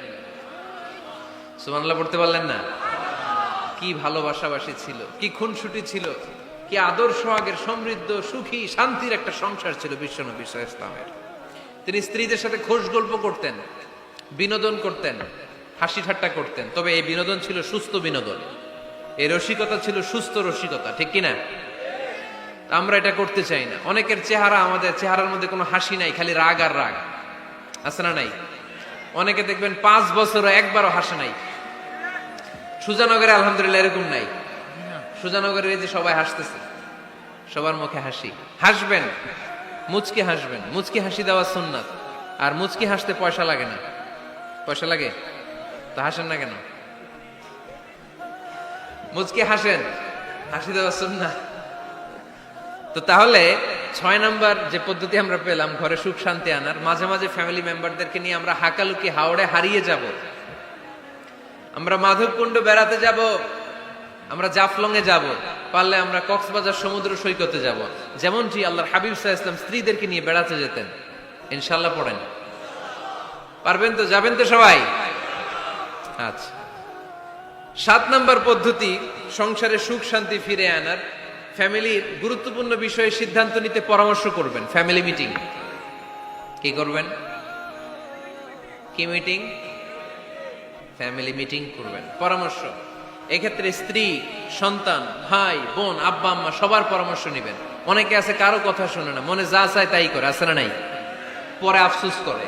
সুবহানাল্লাহ পড়তে পারলেন না? কি ভালোবাসাবাসী ছিল, কি খুনসুটি ছিল, কি আদর্শ আগের সমৃদ্ধ সুখী শান্তির একটা সংসার ছিল বিশ্বনবী সাল্লাল্লাহু আলাইহি ওয়াসাল্লামের। তিনি স্ত্রীদের সাথে খোশ গল্প করতেন, বিনোদন করতেন, হাসি ঠাট্টা করতেন। তবে এই বিনোদন ছিল সুস্থ বিনোদন, এই রসিকতা ছিল সুস্থ রসিকতা, ঠিক কিনা? আমরা এটা করতে চাই না। অনেকের চেহারা, আমাদের চেহারার মধ্যে কোনো হাসি নাই, খালি রাগ আর রাগ, আছে না নাই? অনেকে দেখবেন 5 বছরও একবারও হাসে নাই। সুজানগরে আলহামদুলিল্লাহ এরকম নাই। সুজানগরের এই যে সবাই হাসতেছে, সবার মুখে হাসি। হাসবেন, মুচকি হাসবেন, মুচকি হাসি দেওয়া সুন্নাত। আর মুচকি হাসতে পয়সা লাগে না। পয়সা লাগে তো হাসেন না কেন? মুচকি হাসেন, হাসি দেওয়া সুন্নাত। তো তাহলে 6 নাম্বার যে পদ্ধতি আমরা পেলাম ঘরে সুখ শান্তি আনার, মাঝে মাঝে ফ্যামিলি মেম্বারদেরকে নিয়ে আমরা হাকালুকি হাওড়ে হারিয়ে যাব। আমরা মাধবকুণ্ড বেড়াতে যাব, আমরা জাফলং এ যাব, পারলে আমরা কক্সবাজার সমুদ্র সৈকতে যাব, যেমনটি আল্লাহর হাবিব সাল্লাল্লাহু আলাইহি ওয়াসাল্লাম স্ত্রীদেরকে নিয়ে বেড়াতে যেতেন। ইনশাআল্লাহ পড়েন, পারবেন তো? যাবেন তো সবাই? আচ্ছা, 7 নম্বর পদ্ধতি সংসারে সুখ শান্তি ফিরে আনার, ফ্যামিলির গুরুত্বপূর্ণ বিষয়ে সিদ্ধান্ত নিতে পরামর্শ করবেন। Family meeting. কি করবেন? কি মিটিং? ফ্যামিলি মিটিং করবেন, পরামর্শ। এক্ষেত্রে স্ত্রী, সন্তান, ভাই, বোন, আব্বা আম্মা সবার পরামর্শ নেবেন। অনেকে আছে কারো কথা শোনে না, মনে যা চায় তাই করে, আছে না নাই? পরে আফসোস করে,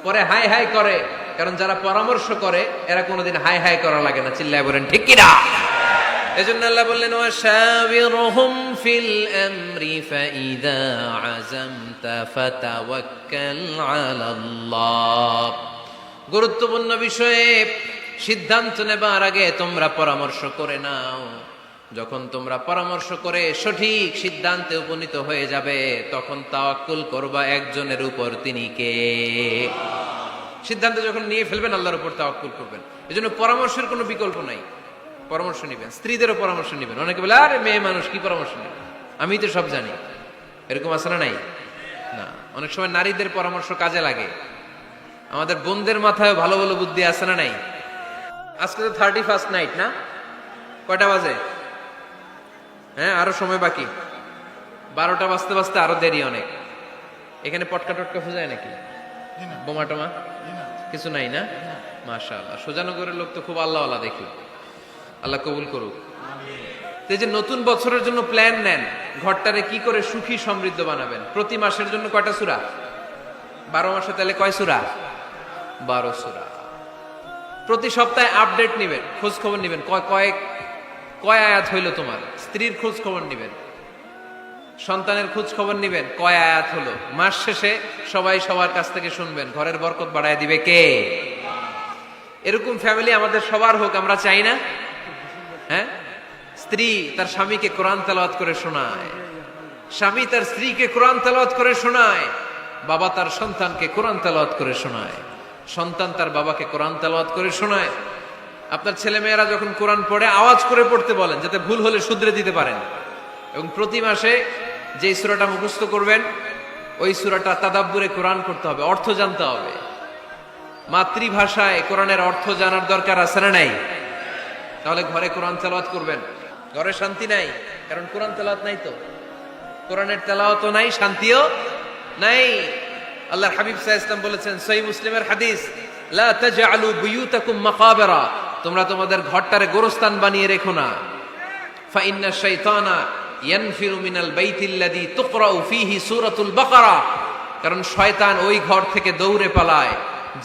পরে হাই হাই করে। কারণ যারা পরামর্শ করে এরা কোনোদিন হাই হাই করা লাগে না। চিল্লায় বলেন ঠিক কিনা? এজন্য আল্লাহ বললেন, ওয়াশাবিরহুম ফিল আমরি ফাইদা আযামতা ফাতাওয়াক্কাল আলাল্লাহ। গুরুত্বপূর্ণ বিষয়ে সিদ্ধান্ত নেবার আগে তোমরা পরামর্শ করে নাও। যখন তোমরা পরামর্শ করে সঠিক সিদ্ধান্তে উপনীত হয়ে যাবে, তখন তাওয়াক্কুল করবা একজনের উপর, তিনি কে? সিদ্ধান্ত যখন নিয়ে ফেলবেন আল্লাহর উপর তাওয়াক্কুল করবেন। এজন্য পরামর্শের কোনো বিকল্প নাই। পরামর্শ নেবেন, স্ত্রীদেরও পরামর্শ নেবেন। অনেকে বলে, আরে মেয়ে মানুষ, কি পরামর্শ নেবে, আমি তো সব জানি। এরকম আছে না নাই? না, অনেক সময় নারীদের পরামর্শ কাজে লাগে। আমাদের বোনদের মাথায় ভালো ভালো বুদ্ধি আছে না নাই? আজকে তো 31st নাইট না? কয়টা বাজে? হ্যাঁ, আরো সময় বাকি। 12টা বাজতে বাজতে আরো দেরি অনেক। এখানে পটকা টটকা ফুজায় নাকি? বোমা টোমা কিছু নাই না? মাশাআল্লাহ, সুজানগরের লোক তো খুব আল্লাহওয়ালা দেখি। আল্লাহ কবুল করুক। তো এই যে নতুন বছরের জন্য প্ল্যান নেন, ঘরটারে কি করে সুখী সমৃদ্ধ বানাবেন। প্রতি মাসের জন্য কয়টা সূরা? 12 মাসে তাহলে কয় সূরা? 12 সূরা। প্রতি সপ্তাহে আপডেট নেবেন, খোঁজ খবর নেবেন, কয় আয়াত হইল তোমার। স্ত্রীর খোঁজ খবর নেবেন, সন্তানের খোঁজ খবর নেবেন, কয় আয়াত হলো। মাস শেষে সবাই সবার কাছ থেকে শুনবেন, ঘরের বরকত বাড়ায় দিবে কে? এরকম ফ্যামিলি আমাদের সবার হোক, আমরা চাই না? হ্যাঁ, স্ত্রী তার স্বামীকে কোরআন তেলাওয়াত করে শোনায়, স্বামী তার স্ত্রীকে কোরআন তেলাওয়াত করে শোনায়, বাবা তার সন্তানকে কোরআন তেলাওয়াত করে শোনায়, সন্তান তার বাবাকে কোরআন তেলাওয়াত করে শোনায়। আপনার ছেলে মেয়েরা যখন কোরআন পড়ে আওয়াজ করে পড়তে বলেন, যাতে ভুল হলে শুধরে দিতে পারেন। এবং প্রতি মাসে যে সূরাটা মুখস্থ করবেন, ওই সূরাটা তাদাব্বুরে কোরআন করতে হবে, অর্থ জানতে হবে। মাতৃভাষায় কোরআনের অর্থ জানার দরকার আছে না নাই? তাহলে ঘরে কোরআন তেলাওয়াত করবেন। ঘরে শান্তি নাই, কারণ কোরআন তেলাওয়াত নাই। তো কোরআনের তেলাওয়াতও নাই, শান্তিও নাই। আল্লাহর হাবিব সাল্লাল্লাহু আলাইহি ওয়াসাল্লাম বলেছেন, সহিহ মুসলিমের হাদিস, লা তাজআলু বুয়ুতাকুম মাকাবিরা, তোমরা তোমাদের ঘরটারে গোরস্থান বানিয়ে রেখো না। ফা ইন্না শাইতানা ইয়ানফিরু মিনাল বাইতিল্লাযী তুকরাউ ফীহি সূরাতুল বাকারা, কারণ শয়তান ওই ঘর থেকে দৌড়ে পালায়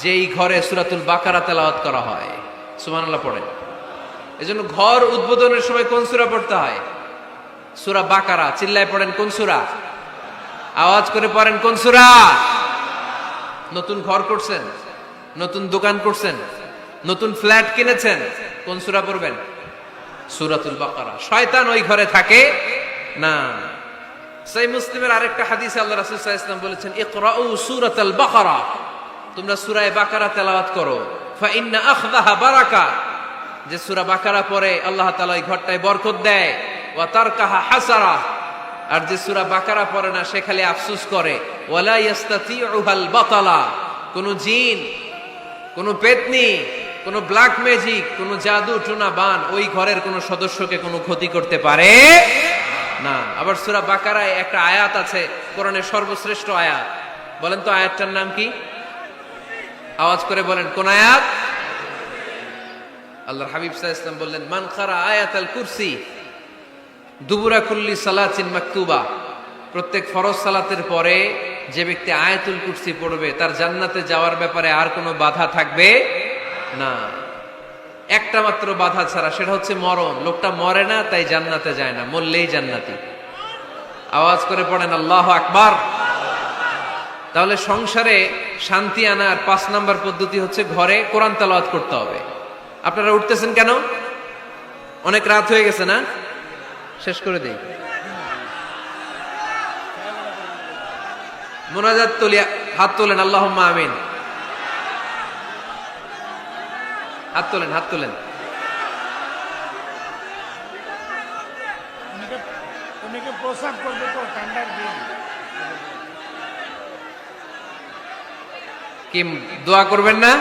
যেই ঘরে সূরাতুল বাকারা তেলাওয়াত করা হয়। সুবহানাল্লাহ পড়েন। এজন্য ঘর উদ্বোধনের সময় কোন সূরা পড়তে হয়? সূরা বাকারা। চিল্লায় পড়েন কোন সূরা? আওয়াজ করে পড়েন কোন সূরা? নতুন ঘর করছেন, নতুন দোকান করছেন, নতুন ফ্ল্যাট কিনেছেন, কোন সূরা পড়বেন? সূরাতুল বাকারা। শয়তান ওই ঘরে থাকে না। সহিহ মুসলিমের আরেকটা হাদিসে আল্লাহ রাসূল সাল্লাল্লাহু আলাইহি ওয়াসাল্লাম বলেছেন, ইকরাউ সূরাতাল বাকারা, তোমরা সূরা বাকারা তেলাওয়াত করো। ফা ইন্না আখযাহা বারাকা, যে সূরা বাকারা পড়ে আল্লাহ তাআলা ওই ঘরটায় বরকত দেয়। ওয়া তারকাহা হাসারা, আর যে সূরা বাকারা পড়ে না সে খালি আফসোস করে। ওয়ালা ইস্তাতিউহাল বাতালা, কোন জিন, কোন পেতনি, কোন ব্ল্যাক ম্যাজিক, কোন জাদু টোনা বান ওই ঘরের কোন সদস্যকে কোনো ক্ষতি করতে পারে না। আবার সূরা বাকারায় একটা আয়াত আছে, কোরআনের সর্বশ্রেষ্ঠ আয়াত। বলেন তো আয়াতটার নাম কি? আওয়াজ করে বলেন কোন আয়াত? আল্লাহর হাবিব সাল্লাল্লাহু আলাইহি ওয়াসাল্লাম বললেন, মান কারা আয়াতাল কুরসি দুবুরা কুল্লি সালাতিন মাকতুবা, প্রত্যেক ফরজ সালাতের পরে যে ব্যক্তি আয়াতুল কুরসি পড়বে তার জান্নাতে যাওয়ার ব্যাপারে আর কোনো বাধা থাকবে না। একটা মাত্র বাধা ছাড়া, সেটা হচ্ছে মরণ। লোকটা মরে না তাই জান্নাতে যায় না, মরলেই জান্নাতি। আওয়াজ করে পড়েন আল্লাহু আকবার। তাহলে সংসারে শান্তি আনার 5 নাম্বার পদ্ধতি হচ্ছে ঘরে কোরআন তেলাওয়াত করতে হবে। আপনারা উঠতেছেন কেন? অনেক রাত হয়ে গেছে না? শেষ করে দেই। মুনাজাত তুলিয়া হাত তোলেন, আল্লাহুম্মা আমিন। হাত তোলেন, হাত তোলেন। প্রসাব করবে তো ঠান্ডার দিন। কি দোয়া করবেন না?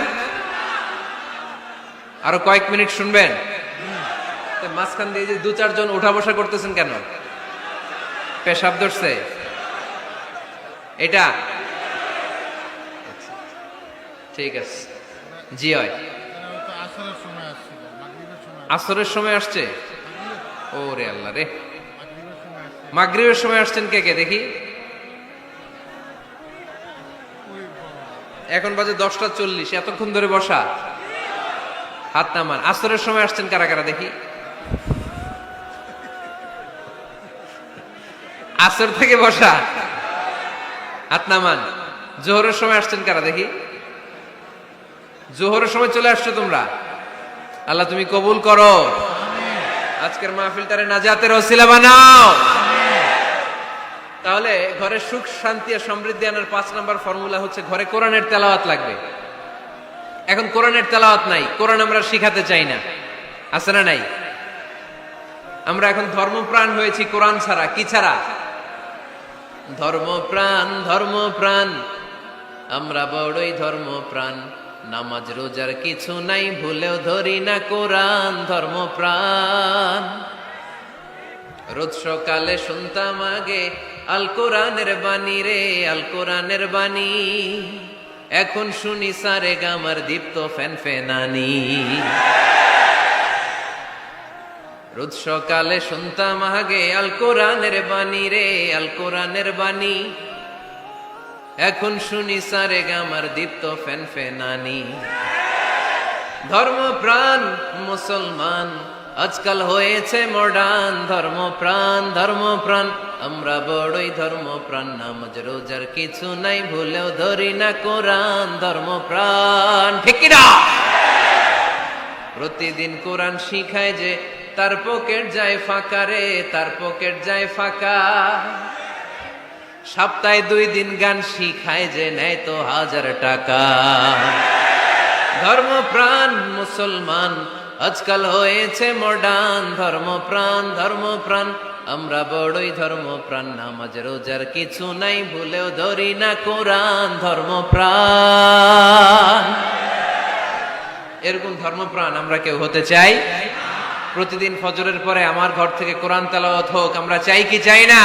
আরো কয়েক মিনিট শুনবেন? তো মাঝখান দিয়ে যে 2-4 জন উঠা বসা করতেছেন কেন? পেশাব ধরছে এটা? ঠিক আছে, জি হয়। আসরের সময় আসছে? ও রে আল্লাহ রে, মাগরিবের সময় আসছেন কে কে দেখি? এখন বাজে 10:40, এতক্ষণ ধরে বসা? হাত নামান। আসরের সময় আসছেন কারা কারা দেখি? আসর থেকে বসা, হাত নামান। জোহরের সময় আসছেন কারা দেখি? জোহরের সময় চলে আসছো তোমরা। আল্লাহ তুমি কবুল করো, আজকের মাহফিলটারে নাজাতের ওসিলা বানাও। তাহলে ঘরে সুখ শান্তি আর সমৃদ্ধি আনার 5 নাম্বার ফর্মুলা হচ্ছে ঘরে কোরআনের তেলাওয়াত লাগবে। এখন কোরআনের তেলাওয়াত নাই, কোরআন আমরা শিখাতে চাই না, আছে না নাই? আমরা এখন ধর্মপ্রাণ হয়েছি কোরআন ছাড়া। কি ছাড়া? ধর্মপ্রাণ, ধর্মপ্রাণ, আমরা বড়ই ধর্মপ্রাণ। নামাজ রোজার কিছু নাই, ভুলেও ধরি না কোরআন। ধর্মপ্রাণ, রোজ সকালে শুনতাম আগে আল কোরআনের বাণী রে, আল কোরআনের বাণী। এখন শুনি সারে গামার দীপ্ত ফ্যান ফেনানি। রোজ সকালে শুনতাম আগে আল কোরআনের বাণী রে, আল কোরআনের বাণী। এখন শুনি সারে গামার দীপ্ত ফ্যান ফেনানি। ধর্মপ্রাণ মুসলমান আজকাল হয়েছে মডার্ন। ধর্মপ্রাণ, ধর্মপ্রাণ, আমরা বড়ই ধর্মপ্রাণ। নামাজ রোজার কিছু নাই, ভুলেও ধরি না কোরআন। ধর্মপ্রাণ, ঠিক কি না? প্রতিদিন কোরআন শিখায় যে তার পকেট যায় ফাঁকা রে, তার পকেট যায় ফাঁকা। সপ্তাহে 2 দিন গান শিখায় যে নেয় তো 1000 টাকা। ধর্মপ্রাণ মুসলমান আজকাল হয়েছে মডার্ন। ধর্মপ্রাণ, ধর্মপ্রাণ, আমরা বড়ই ধর্মপ্রাণ। নামাজ রোজার কিছু নাই, ভুলেও ধরি না কোরআন। ধর্মপ্রাণ, এরকম ধর্মপ্রাণ আমরা কেউ হতে চাই? প্রতিদিন ফজরের পরে আমার ঘর থেকে কোরআন তেলাওয়াত হোক, আমরা চাই কি চাই না?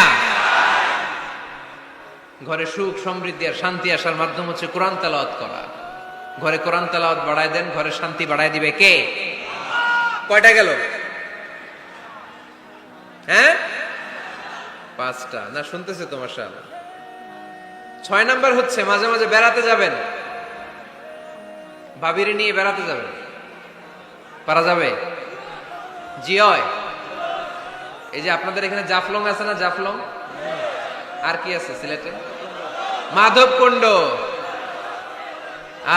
ঘরে সুখ সমৃদ্ধি আর শান্তি আসার মাধ্যম হচ্ছে কোরআন তেলাওয়াত করা। ঘরে কোরআন তেলাওয়াত বাড়ায় দেন, ঘরে শান্তি বাড়ায় দিবে কে? কয়টা গেল? হ্যাঁ, 5টা না? শুনতেছে তোমার সাল। 6 নাম্বার হচ্ছে মাঝে মাঝে বেড়াতে যাবেন। ভাবিরে নিয়ে বেড়াতে যাবেন, পারা যাবে? জি হয়। এই যে আপনাদের এখানে জাফলং আছে না? জাফলং আর কি আছে সিলেটে? মাধবকুণ্ড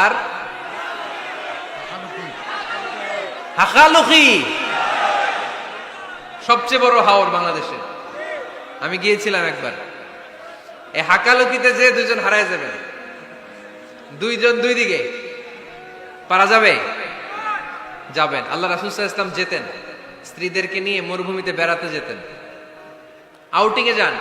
আর হাকালুকি, সবচেয়ে বড় হাওর বাংলাদেশে। আমি গিয়েছিলাম একবার। এই হাকালুকিতে যে 2 জন হারায় যাবেন, 2 জন 2 দিকে। পারা যাবে? যাবেন। আল্লাহ রাসূল সাল্লাল্লাহু আলাইহি ওয়াসাল্লাম যেতেন, স্ত্রীদেরকে নিয়ে মরুভূমিতে বেড়াতে যেতেন, আউটিং এ যান,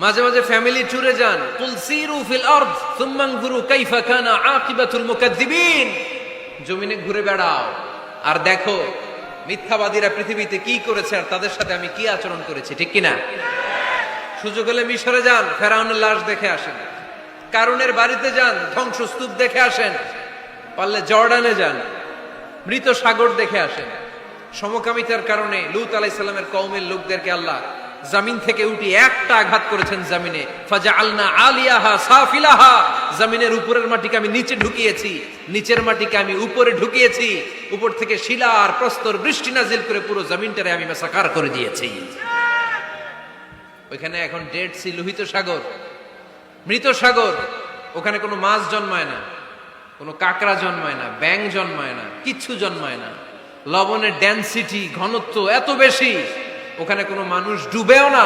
মাঝে মাঝে ফ্যামিলি ট্যুরে যান। কুল সিরু ফিল আরদ সুম্মা আনজুরু কাইফা কানা আকিবাতুল মুকাজ্জিবিন। জমিনে ঘুরে বেড়াও আর দেখো মিথ্যাবাদীরা পৃথিবীতে কি করেছে আর তাদের সাথে আমি কি আচরণ করেছি, ঠিক কিনা? সুযোগ হলে মিশরে যান, ফেরাউনের লাশ দেখে আসেন। কারুনের বাড়িতে যান, ধ্বংসস্তূপ দেখে আসেন। পারলে জর্ডানে যান, মৃত সাগর দেখে আসেন। সমকামিতার কারণে লূত আলাইহিস সালামের কওমের লোকদেরকে আল্লাহ জমিন থেকে উঠিয়ে একটা আঘাত করেছেন জমিনে। ফাজআলনা আলিয়াহা সাফিলাহা, জমিনের উপরের মাটিকে আমি নিচে ঢুকিয়েছি, নিচের মাটিকে আমি উপরে ঢুকিয়েছি। উপর থেকে শিলা আর প্রস্তর বৃষ্টি নাজিল করে পুরো জমিনটারে আমি মাসাকার করে দিয়েছি। ওইখানে এখন ডেড সি, লোহিত সাগর, মৃত সাগর। ওখানে কোনো মাছ জন্মায় না, কোনো কাঁকড়া জন্মায় না, ব্যাং জন্মায় না, কিচ্ছু জন্মায় না। লবণের ডেনসিটি, ঘনত্ব এত বেশি, ওখানে কোনো মানুষ ডুবেও না।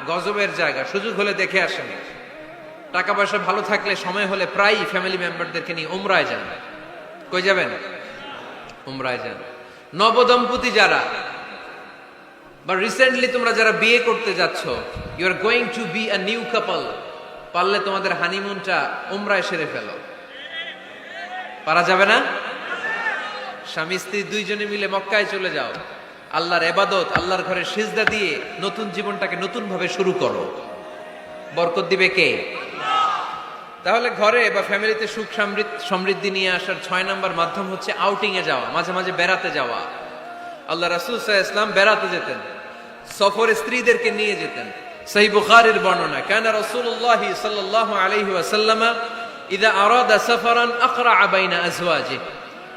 গজবের জায়গা। সুযোগ হলে দেখে আসেন। টাকা পয়সা ভালো থাকলে সময় হলে প্রায় ফ্যামিলি মেম্বারদেরকে নিয়ে উমরায় যান। কই যাবেন? উমরায় যান। নবদম্পতি যারা বা রিসেন্টলি তোমরা যারা বিয়ে করতে যাচ্ছ, you are going to be a new couple, পারলে তোমাদের হানিমুনটা উমরায় সেরে ফেলো। পারা যাবে না? স্বামী স্ত্রী দুইজনে মিলে মক্কায় চলে যাও, আল্লাহর ইবাদত, আল্লাহর ঘরে সিজদা দিয়ে নতুন জীবনটাকে নতুন ভাবে শুরু করো। বরকত দিবে কে? তাহলে ঘরে বা ফ্যামিলিতে সুখ সমৃদ্ধি নিয়ে আসার 6 নম্বর মাধ্যম হচ্ছে আউটিং এ যাওয়া, মাঝে মাঝে বেড়াতে যাওয়া। আল্লাহ রাসূল সাল্লাল্লাহু আলাইহি ওয়াসাল্লাম বেড়াতে যেতেন, সফরে স্ত্রীদেরকে নিয়ে যেতেন। সহিহ বুখারীর বর্ণনা, কানা রাসূলুল্লাহ সাল্লাল্লাহু আলাইহি ওয়াসাল্লাম ইযা আরাদা সাফারান আকরা বাইনা আজওয়াজিহি।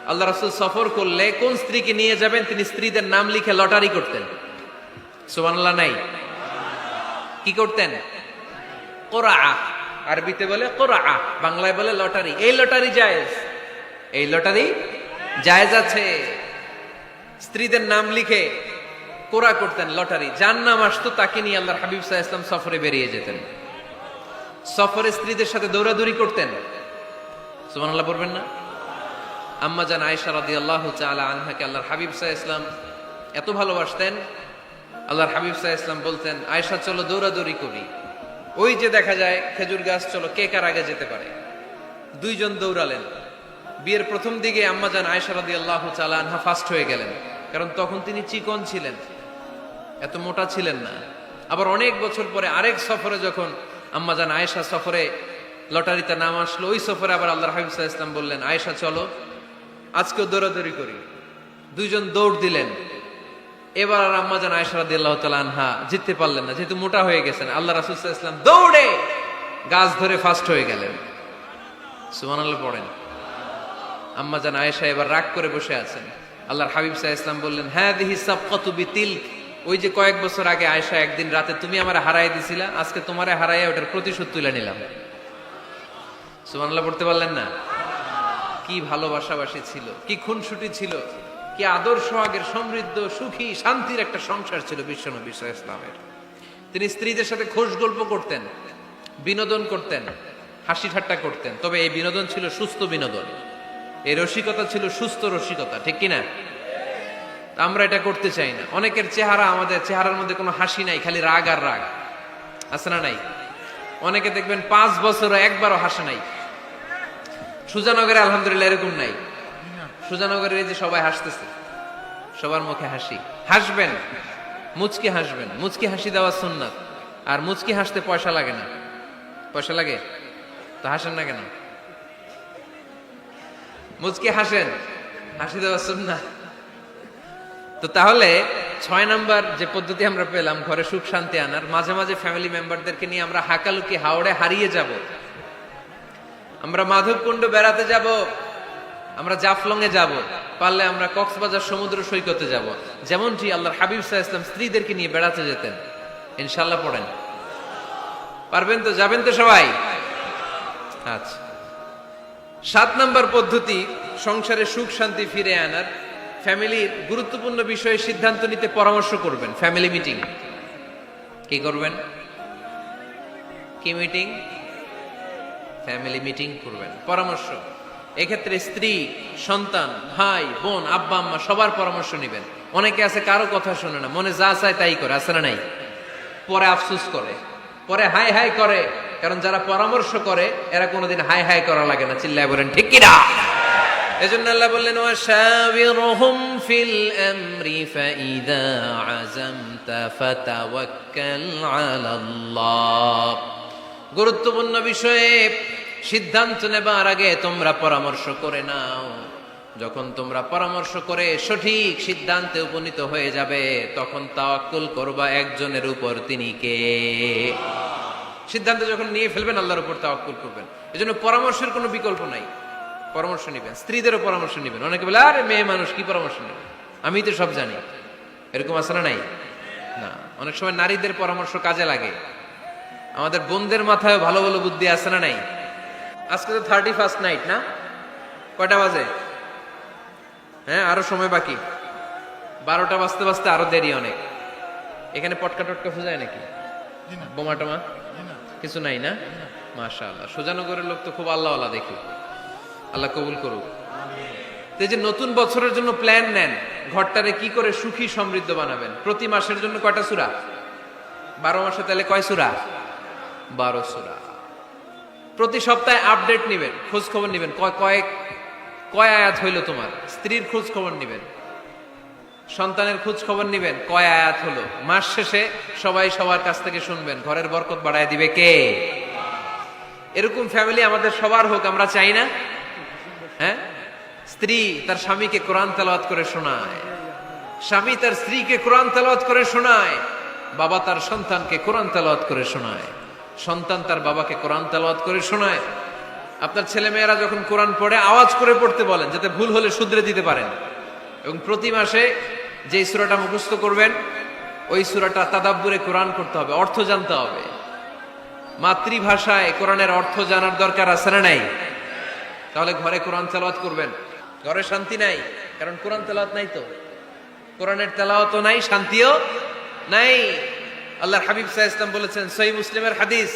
আল্লাহ রাসূল সফর করলে কোন স্ত্রীকে নিয়ে যাবেন তিনি স্ত্রীদের নাম লিখে লটারি করতেন। সুবহানাল্লাহ নাই? কি করতেন? কোরআ, আরবিতে বলে কোরআ, বাংলায় বলে লটারি। এই লটারি জায়েজ, এই লটারি জায়েজ আছে। স্ত্রীদের নাম লিখে কোরআ করতেন, লটারি। যার নাম আসতো তাকে নিয়ে আল্লাহর হাবিব সাল্লাল্লাহু আলাইহি ওয়াসাল্লাম সফরে বেরিয়ে যেতেন। সফরে স্ত্রীদের সাথে দৌড়াদৌড়ি করতেন। সুবহানাল্লাহ পড়বেন না? আম্মা জান আয়েশা রাদিয়াল্লাহু তাআলা আনহাকে আল্লাহর হাবিব সাল্লাল্লাহু আলাইহি ওয়াসাল্লাম এত ভালোবাসতেন, আল্লাহর হাবিব সাল্লাল্লাহু আলাইহি ওয়াসাল্লাম বলতেন, আয়েশা চলো দৌড়াদৌড়ি করি। ওই যে দেখা যায় খেজুর গাছ, চলো কে কার আগে যেতে পারে। দুইজন দৌড়ালেন। বিয়ের প্রথম দিকে আম্মা জান আয়েশা রাদিয়াল্লাহু তাআলা আনহা ফার্স্ট হয়ে গেলেন, কারণ তখন তিনি চিকন ছিলেন, এত মোটা ছিলেন না। আবার অনেক বছর পরে আরেক সফরে যখন আম্মা জান আয়েশা সফরে লটারিতে নাম আসলো, ওই সফরে আবার আল্লাহর হাবিব সাল্লাল্লাহু আলাইহি ওয়াসাল্লাম বললেন, আয়েশা চলো আজকেও দৌড়াদৌড়ি করি। দুইজন দৌড় দিলেন। এবার আর আম্মা জান আয়েশা রাদিয়াল্লাহু তাআলা আনহা জিততে পারলেন না, যেহেতু মোটা হয়ে গেছেন। আল্লাহ রাসূল সাল্লাল্লাহু আলাইহি ওয়াসাল্লাম দৌড়ে গাছ ধরে ফার্স্ট হয়ে গেলেন। সুবহানাল্লাহ পড়েন। আম্মা জান আয়েশা এবার রাগ করে বসে আছেন। আল্লাহর হাবিব সাল্লাল্লাহু আলাইহি ওয়াসাল্লাম বললেন, হাদিহি সাবকাতু বিতিলক, ওই যে কয়েক বছর আগে আয়েশা একদিন রাতে তুমি আমারে হারাই দিছিলা, আজকে তোমারে হারাইয়া ওটার প্রতিশোধ তুলে নিলাম। সুবহানাল্লাহ পড়তে পারলেন না? কি ভালোবাসাবাসী ছিল, কি খুনসুটি ছিল, কি আদর্শ আগের সমৃদ্ধ সুখী শান্তির একটা সংসার ছিল বিশ্বনবী সাল্লাল্লাহু আলাইহি ওয়াসাল্লামের। তিনি স্ত্রীদের সাথে খোশ গল্প করতেন, বিনোদন করতেন, হাসি ঠাট্টা করতেন। তবে এই বিনোদন ছিল সুস্থ বিনোদন, এই রসিকতা ছিল সুস্থ রসিকতা, ঠিক কিনা? আমরা এটা করতে চাই না। অনেকের চেহারা, আমাদের চেহারার মধ্যে কোনো হাসি নাই, খালি রাগ আর রাগ, আছে না নাই? অনেকে দেখবেন 5 বছরও একবারও হাসে নাই। সুজানগরে আলহামদুলিল্লাহ এরকম নাই। সুজানগরের এই যে সবাই হাসতেছে, সবার মুখে হাসি। হাসবেন, মুচকি হাসবেন, মুচকি হাসি দেওয়া সুন্নাত। আর মুচকি হাসতে পয়সা লাগে না। পয়সা লাগে তো হাসেন না কেন? মুচকি হাসেন, হাসি দেওয়া সুন্নাত। তো তাহলে 6 নাম্বার যে পদ্ধতি আমরা পেলাম ঘরে সুখ শান্তি আনার, মাঝে মাঝে ফ্যামিলি মেম্বারদেরকে নিয়ে আমরা হাকালুকি হাওড়ে হারিয়ে যাব, আমরা মাধবকুণ্ড বেড়াতে যাব, আমরা জাফলং এ যাব, পারলে আমরা কক্সবাজার সমুদ্র সৈকতে যাব, যেমনটি আল্লাহর হাবিব সাল্লাল্লাহু আলাইহি ওয়াসাল্লাম স্ত্রীদেরকে নিয়ে বেড়াতে যেতেন। ইনশাআল্লাহ পড়েন। পারবেন তো? যাবেন তো সবাই? আচ্ছা। 7 নাম্বার পদ্ধতি সংসারে সুখ শান্তি ফিরে আনার, ফ্যামিলির গুরুত্বপূর্ণ বিষয়ে সিদ্ধান্ত নিতে পরামর্শ করবেন। Family meeting. কি করবেন? কি মিটিং? ফ্যামিলি মিটিং করবেন, পরামর্শ। এক্ষেত্রে স্ত্রী, সন্তান, ভাই, বোন, আব্বা আম্মা সবার পরামর্শ নেবেন। অনেকে আছে কারো কথা শোনে না, মনে যা চায় তাই করে, আছে না নাই? পরে আফসোস করে, পরে হাই হাই করে। কারণ যারা পরামর্শ করে এরা কোনোদিন হাই হাই করা লাগে না। চিল্লায় বলেন ঠিক কিনা? এজন্য আল্লাহ বললেন, ওয়াশাবিরহুম ফিল আমরি ফাইদা আযামতা ফাতাওয়াক্কাল আলাল্লাহ। গুরুত্বপূর্ণ বিষয়ে সিদ্ধান্ত নেবার আগে তোমরা পরামর্শ করে নাও। যখন তোমরা পরামর্শ করে সঠিক সিদ্ধান্তে উপনীত হয়ে যাবে, তখন তাওয়াক্কুল করবা একজনের উপর, তিনি কে? সিদ্ধান্ত যখন নিয়ে ফেলবেন আল্লাহর উপর তাওয়াক্কুল করবেন। এজন্য পরামর্শের কোনো বিকল্প নাই। পরামর্শ নেবেন, স্ত্রীদেরও পরামর্শ নেবেন। অনেকে বলে, আরে মেয়ে মানুষ কি পরামর্শ নেবে, আমি তো সব জানি। এরকম আছে না নাই? না, অনেক সময় নারীদের পরামর্শ কাজে লাগে। আমাদের বোনদের মাথায় ভালো ভালো বুদ্ধি আছে না নাই? আজকে তো 31st নাইট না? কয়টা বাজে? হ্যাঁ, আরো সময় বাকি। 12টা বাজতে বাজতে আরো দেরি অনেক। এখানে পটকা টটকা ফুজায় নাকি? বোমা টোমা কিছু নাই না? মাশাআল্লাহ, সুজানগরের লোক তো খুব আল্লাহওয়ালা দেখি। আল্লাহ কবুল করুক। এই যে নতুন বছরের জন্য প্ল্যান নেন, ঘরটারে কি করে সুখী সমৃদ্ধ বানাবেন। প্রতি মাসের জন্য কয়টা সূরা? 12 মাসে তাহলে কয় সূরা? 12 সূরা। প্রতি সপ্তাহে আপডেট নেবেন, খোঁজ খবর নেবেন, কয় আয়াত হইল তোমার। স্ত্রীর খোঁজ খবর নেবেন, সন্তানের খোঁজ খবর নেবেন, কয় আয়াত হলো। মাস শেষে সবাই সবার কাছ থেকে শুনবেন, ঘরের বরকত বাড়ায় দিবে কে? এরকম ফ্যামিলি আমাদের সবার হোক, আমরা চাই না? হ্যাঁ, স্ত্রী তার স্বামীকে কোরআন তেলাওয়াত করে শোনায়, স্বামী তার স্ত্রীকে কোরআন তেলাওয়াত করে শোনায়, বাবা তার সন্তানকে কোরআন তেলাওয়াত করে শোনায়, সন্তান তার বাবাকে কোরআন তেলাওয়াত করে শোনায়। আপনার ছেলে মেয়েরা যখন কোরআন পড়ে আওয়াজ করে পড়তে বলেন, যাতে ভুল হলে শুধরে দিতে পারেন। এবং প্রতি মাসে যে সূরাটা মুখস্থ করবেন, ওই সূরাটা তাদাব্বুরে কোরআন করতে হবে, অর্থ জানতে হবে। মাতৃভাষায় কোরআনের অর্থ জানার দরকার আছে না নাই? তাহলে ঘরে কোরআন তেলাওয়াত করবেন। ঘরে শান্তি নাই, কারণ কোরআন তেলাওয়াত নাই তো। কোরআনের তেলাওয়াতও নাই, শান্তিও নাই। আল্লাহর হাবিব সাল্লাল্লাহু আলাইহি ওয়াসাল্লাম বলেছেন, সহিহ মুসলিমের হাদিস,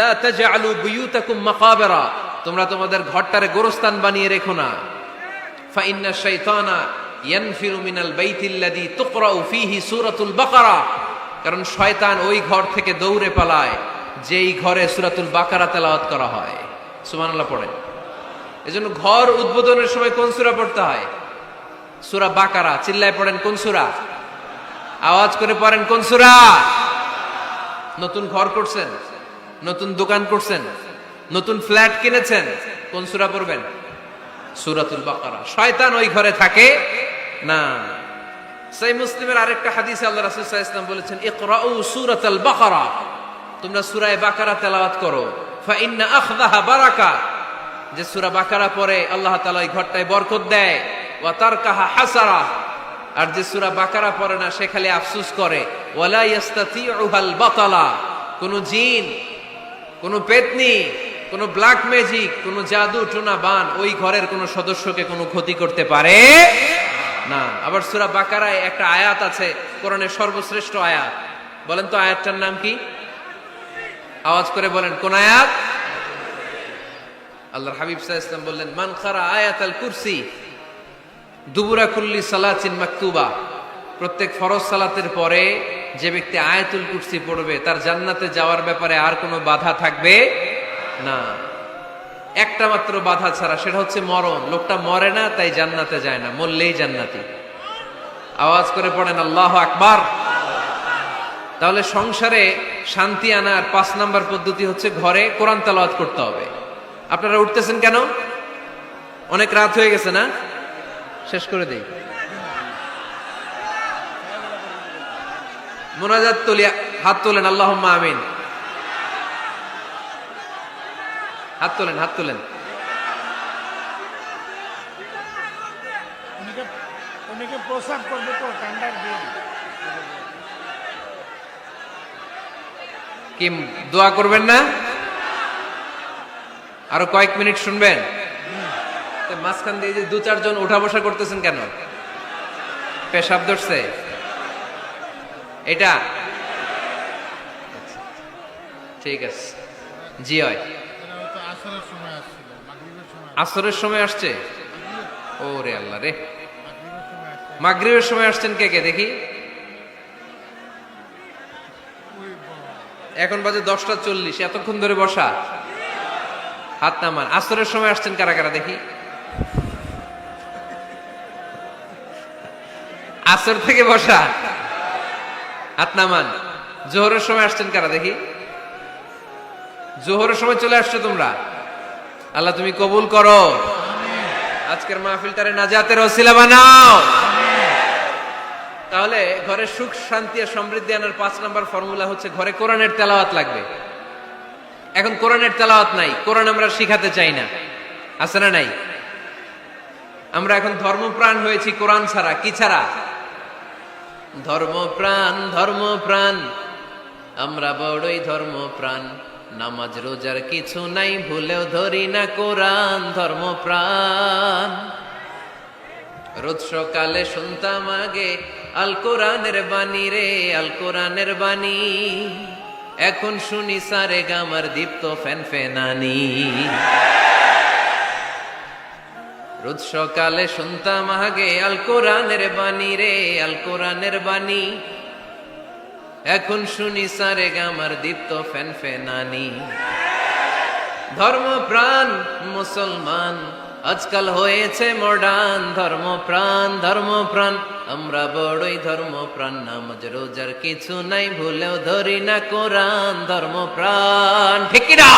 লা তাজআলু বুয়ুতাকুম মাকাবিরা, তোমরা তোমাদের ঘরটারে গোরস্থান বানিয়ে রেখো না। ফা ইন্না শাইতানা ইয়ানফিরু মিনাল বাইতিল্লাযী তুকরাউ ফীহি সূরাতুল বাকারা, কারণ শয়তান ওই ঘর থেকে দৌড়ে পালায় যেই ঘরে সূরাতুল বাকারা তেলাওয়াত করা হয়। সুবহানাল্লাহ পড়েন। এজন্য ঘর উদ্বোধনের সময় কোন সূরা পড়তে হয়? সূরা বাকারা। চিল্লায় পড়েন কোন সূরা? আওয়াজ করে পড়েন কোন সূরা? নতুন ঘর করছেন, নতুন দোকান করছেন, নতুন ফ্ল্যাট কিনেছেন, কোন সূরা পড়বেন? সূরাতুল বাকারা। শয়তান ওই ঘরে থাকে না। সহিহ মুসলিমের আরেকটা হাদিসে আল্লাহ রাসূল সাল্লাল্লাহু আলাইহি ওয়াসাল্লাম বলেছেন, ইকরাউ সূরাতাল বাকারা, তোমরা সূরা বাকারা তেলাওয়াত করো। ফা ইন্না আখযাহা বারাকা, যে সূরা বাকারা পড়ে আল্লাহ তাআলা ওই ঘরটায় বরকত দেয়। ওয়া তারকাহা হাসারা, আর যে সূরা বাকারা পড়ে না সে খালি আফসোস করে। ওয়ালা ইস্তাতিউহাল বাতালা, কোন জিন, কোন পেতনি, কোন ব্ল্যাক ম্যাজিক, কোন জাদু টোনা বান ওই ঘরের কোন সদস্যকে কোনো ক্ষতি করতে পারে না। আবার সূরা বাকারায় একটা আয়াত আছে, কোরআনের সর্বশ্রেষ্ঠ আয়াত। বলেন তো আয়াতটার নাম কি? আওয়াজ করে বলেন কোন আয়াত? আল্লাহর হাবিব সাল্লাল্লাহু আলাইহি ওয়াসাল্লাম বললেন, মান খারা আয়াতাল কুরসি দুবুরা কুল্লি সালাতিন মাকতুবা, প্রত্যেক ফরজ সালাতের পরে যে ব্যক্তি আয়াতুল কুরসি পড়বে তার জান্নাতে যাওয়ার ব্যাপারে আর কোনো বাধা থাকবে না। একটা মাত্র বাধা ছাড়া, সেটা হচ্ছে মরণ। লোকটা মরে না তাই জান্নাতে যায় না, মরলেই জান্নাতি। আওয়াজ করে পড়েন আল্লাহু আকবার। তাহলে সংসারে শান্তি আনার 5 নাম্বার পদ্ধতি হচ্ছে ঘরে কোরআন তেলাওয়াত করতে হবে। আপনারা উঠতেছেন কেন? অনেক রাত হয়ে গেছে না? শেষ করে দেই। মুনাজাত তুলিয়া হাত তোলেন, আল্লাহুম্মা আমিন। হাত তোলেন, হাত তোলেন। অনেকে প্রসাব করবে তো, ঠান্ডার দিন। কি দোয়া করবেন না? আরো কয়েক মিনিট শুনবেন? মাঝখান দিয়ে যে 2-4 জন উঠা বসা করতেছেন কেন? পেশাব ধরছে এটা? ঠিক আছে, জি হয়। আসরের সময় আসছে? ও রে আল্লাহ রে, মাগরিবের সময় আসছেন কে কে দেখি? এখন বাজে 10টা 40, এতক্ষণ ধরে বসা? হাত নামান। আসরের সময় আসছেন কারা কারা দেখি? আসর থেকে বসা, হাত নামান। জোহরের সময় আসছেন কারা দেখি? জোহরের সময় চলে আসছো তোমরা। আল্লাহ তুমি কবুল করো, আজকের মাহফিলটারে নাজাতের ওসিলা বানাও। তাহলে ঘরে সুখ শান্তি আর সমৃদ্ধি আনার 5 নাম্বার ফর্মুলা হচ্ছে ঘরে কোরআনের তেলাওয়াত লাগবে। এখন কোরআনের তেলাওয়াত নাই, কোরআন আমরা শিখাতে চাই না, আছে না নাই? আমরা এখন ধর্মপ্রাণ হয়েছি কোরআন ছাড়া। কি ছাড়া? ধর্মপ্রাণ, ধর্মপ্রাণ, আমরা বড়ই ধর্মপ্রাণ। নামাজ রোজার কিছু নাই, ভুলেও ধরি না কোরআন। ধর্মপ্রাণ, রোজ সকালে শুনতাম আগে আল কোরআনের বাণী রে, আল কোরআনের বাণী। এখন শুনি সারে গামার দীপ্ত ফ্যান ফেনানি। রোজ সকালে শুনতাম আগে আল কোরআনের বাণী রে, আল কোরআনের বাণী। এখন শুনি সারে গামার দীপ্ত ফ্যান ফেনানি। ধর্মপ্রাণ মুসলমান আজকাল হয়েছে মডার্ন। ধর্মপ্রাণ আমরা বড়ই ধর্মপ্রাণ। নামাজ রোজার কিছু নাই, ভুলেও ধরি না কোরআন। ধর্মপ্রাণ ঠিক কি না?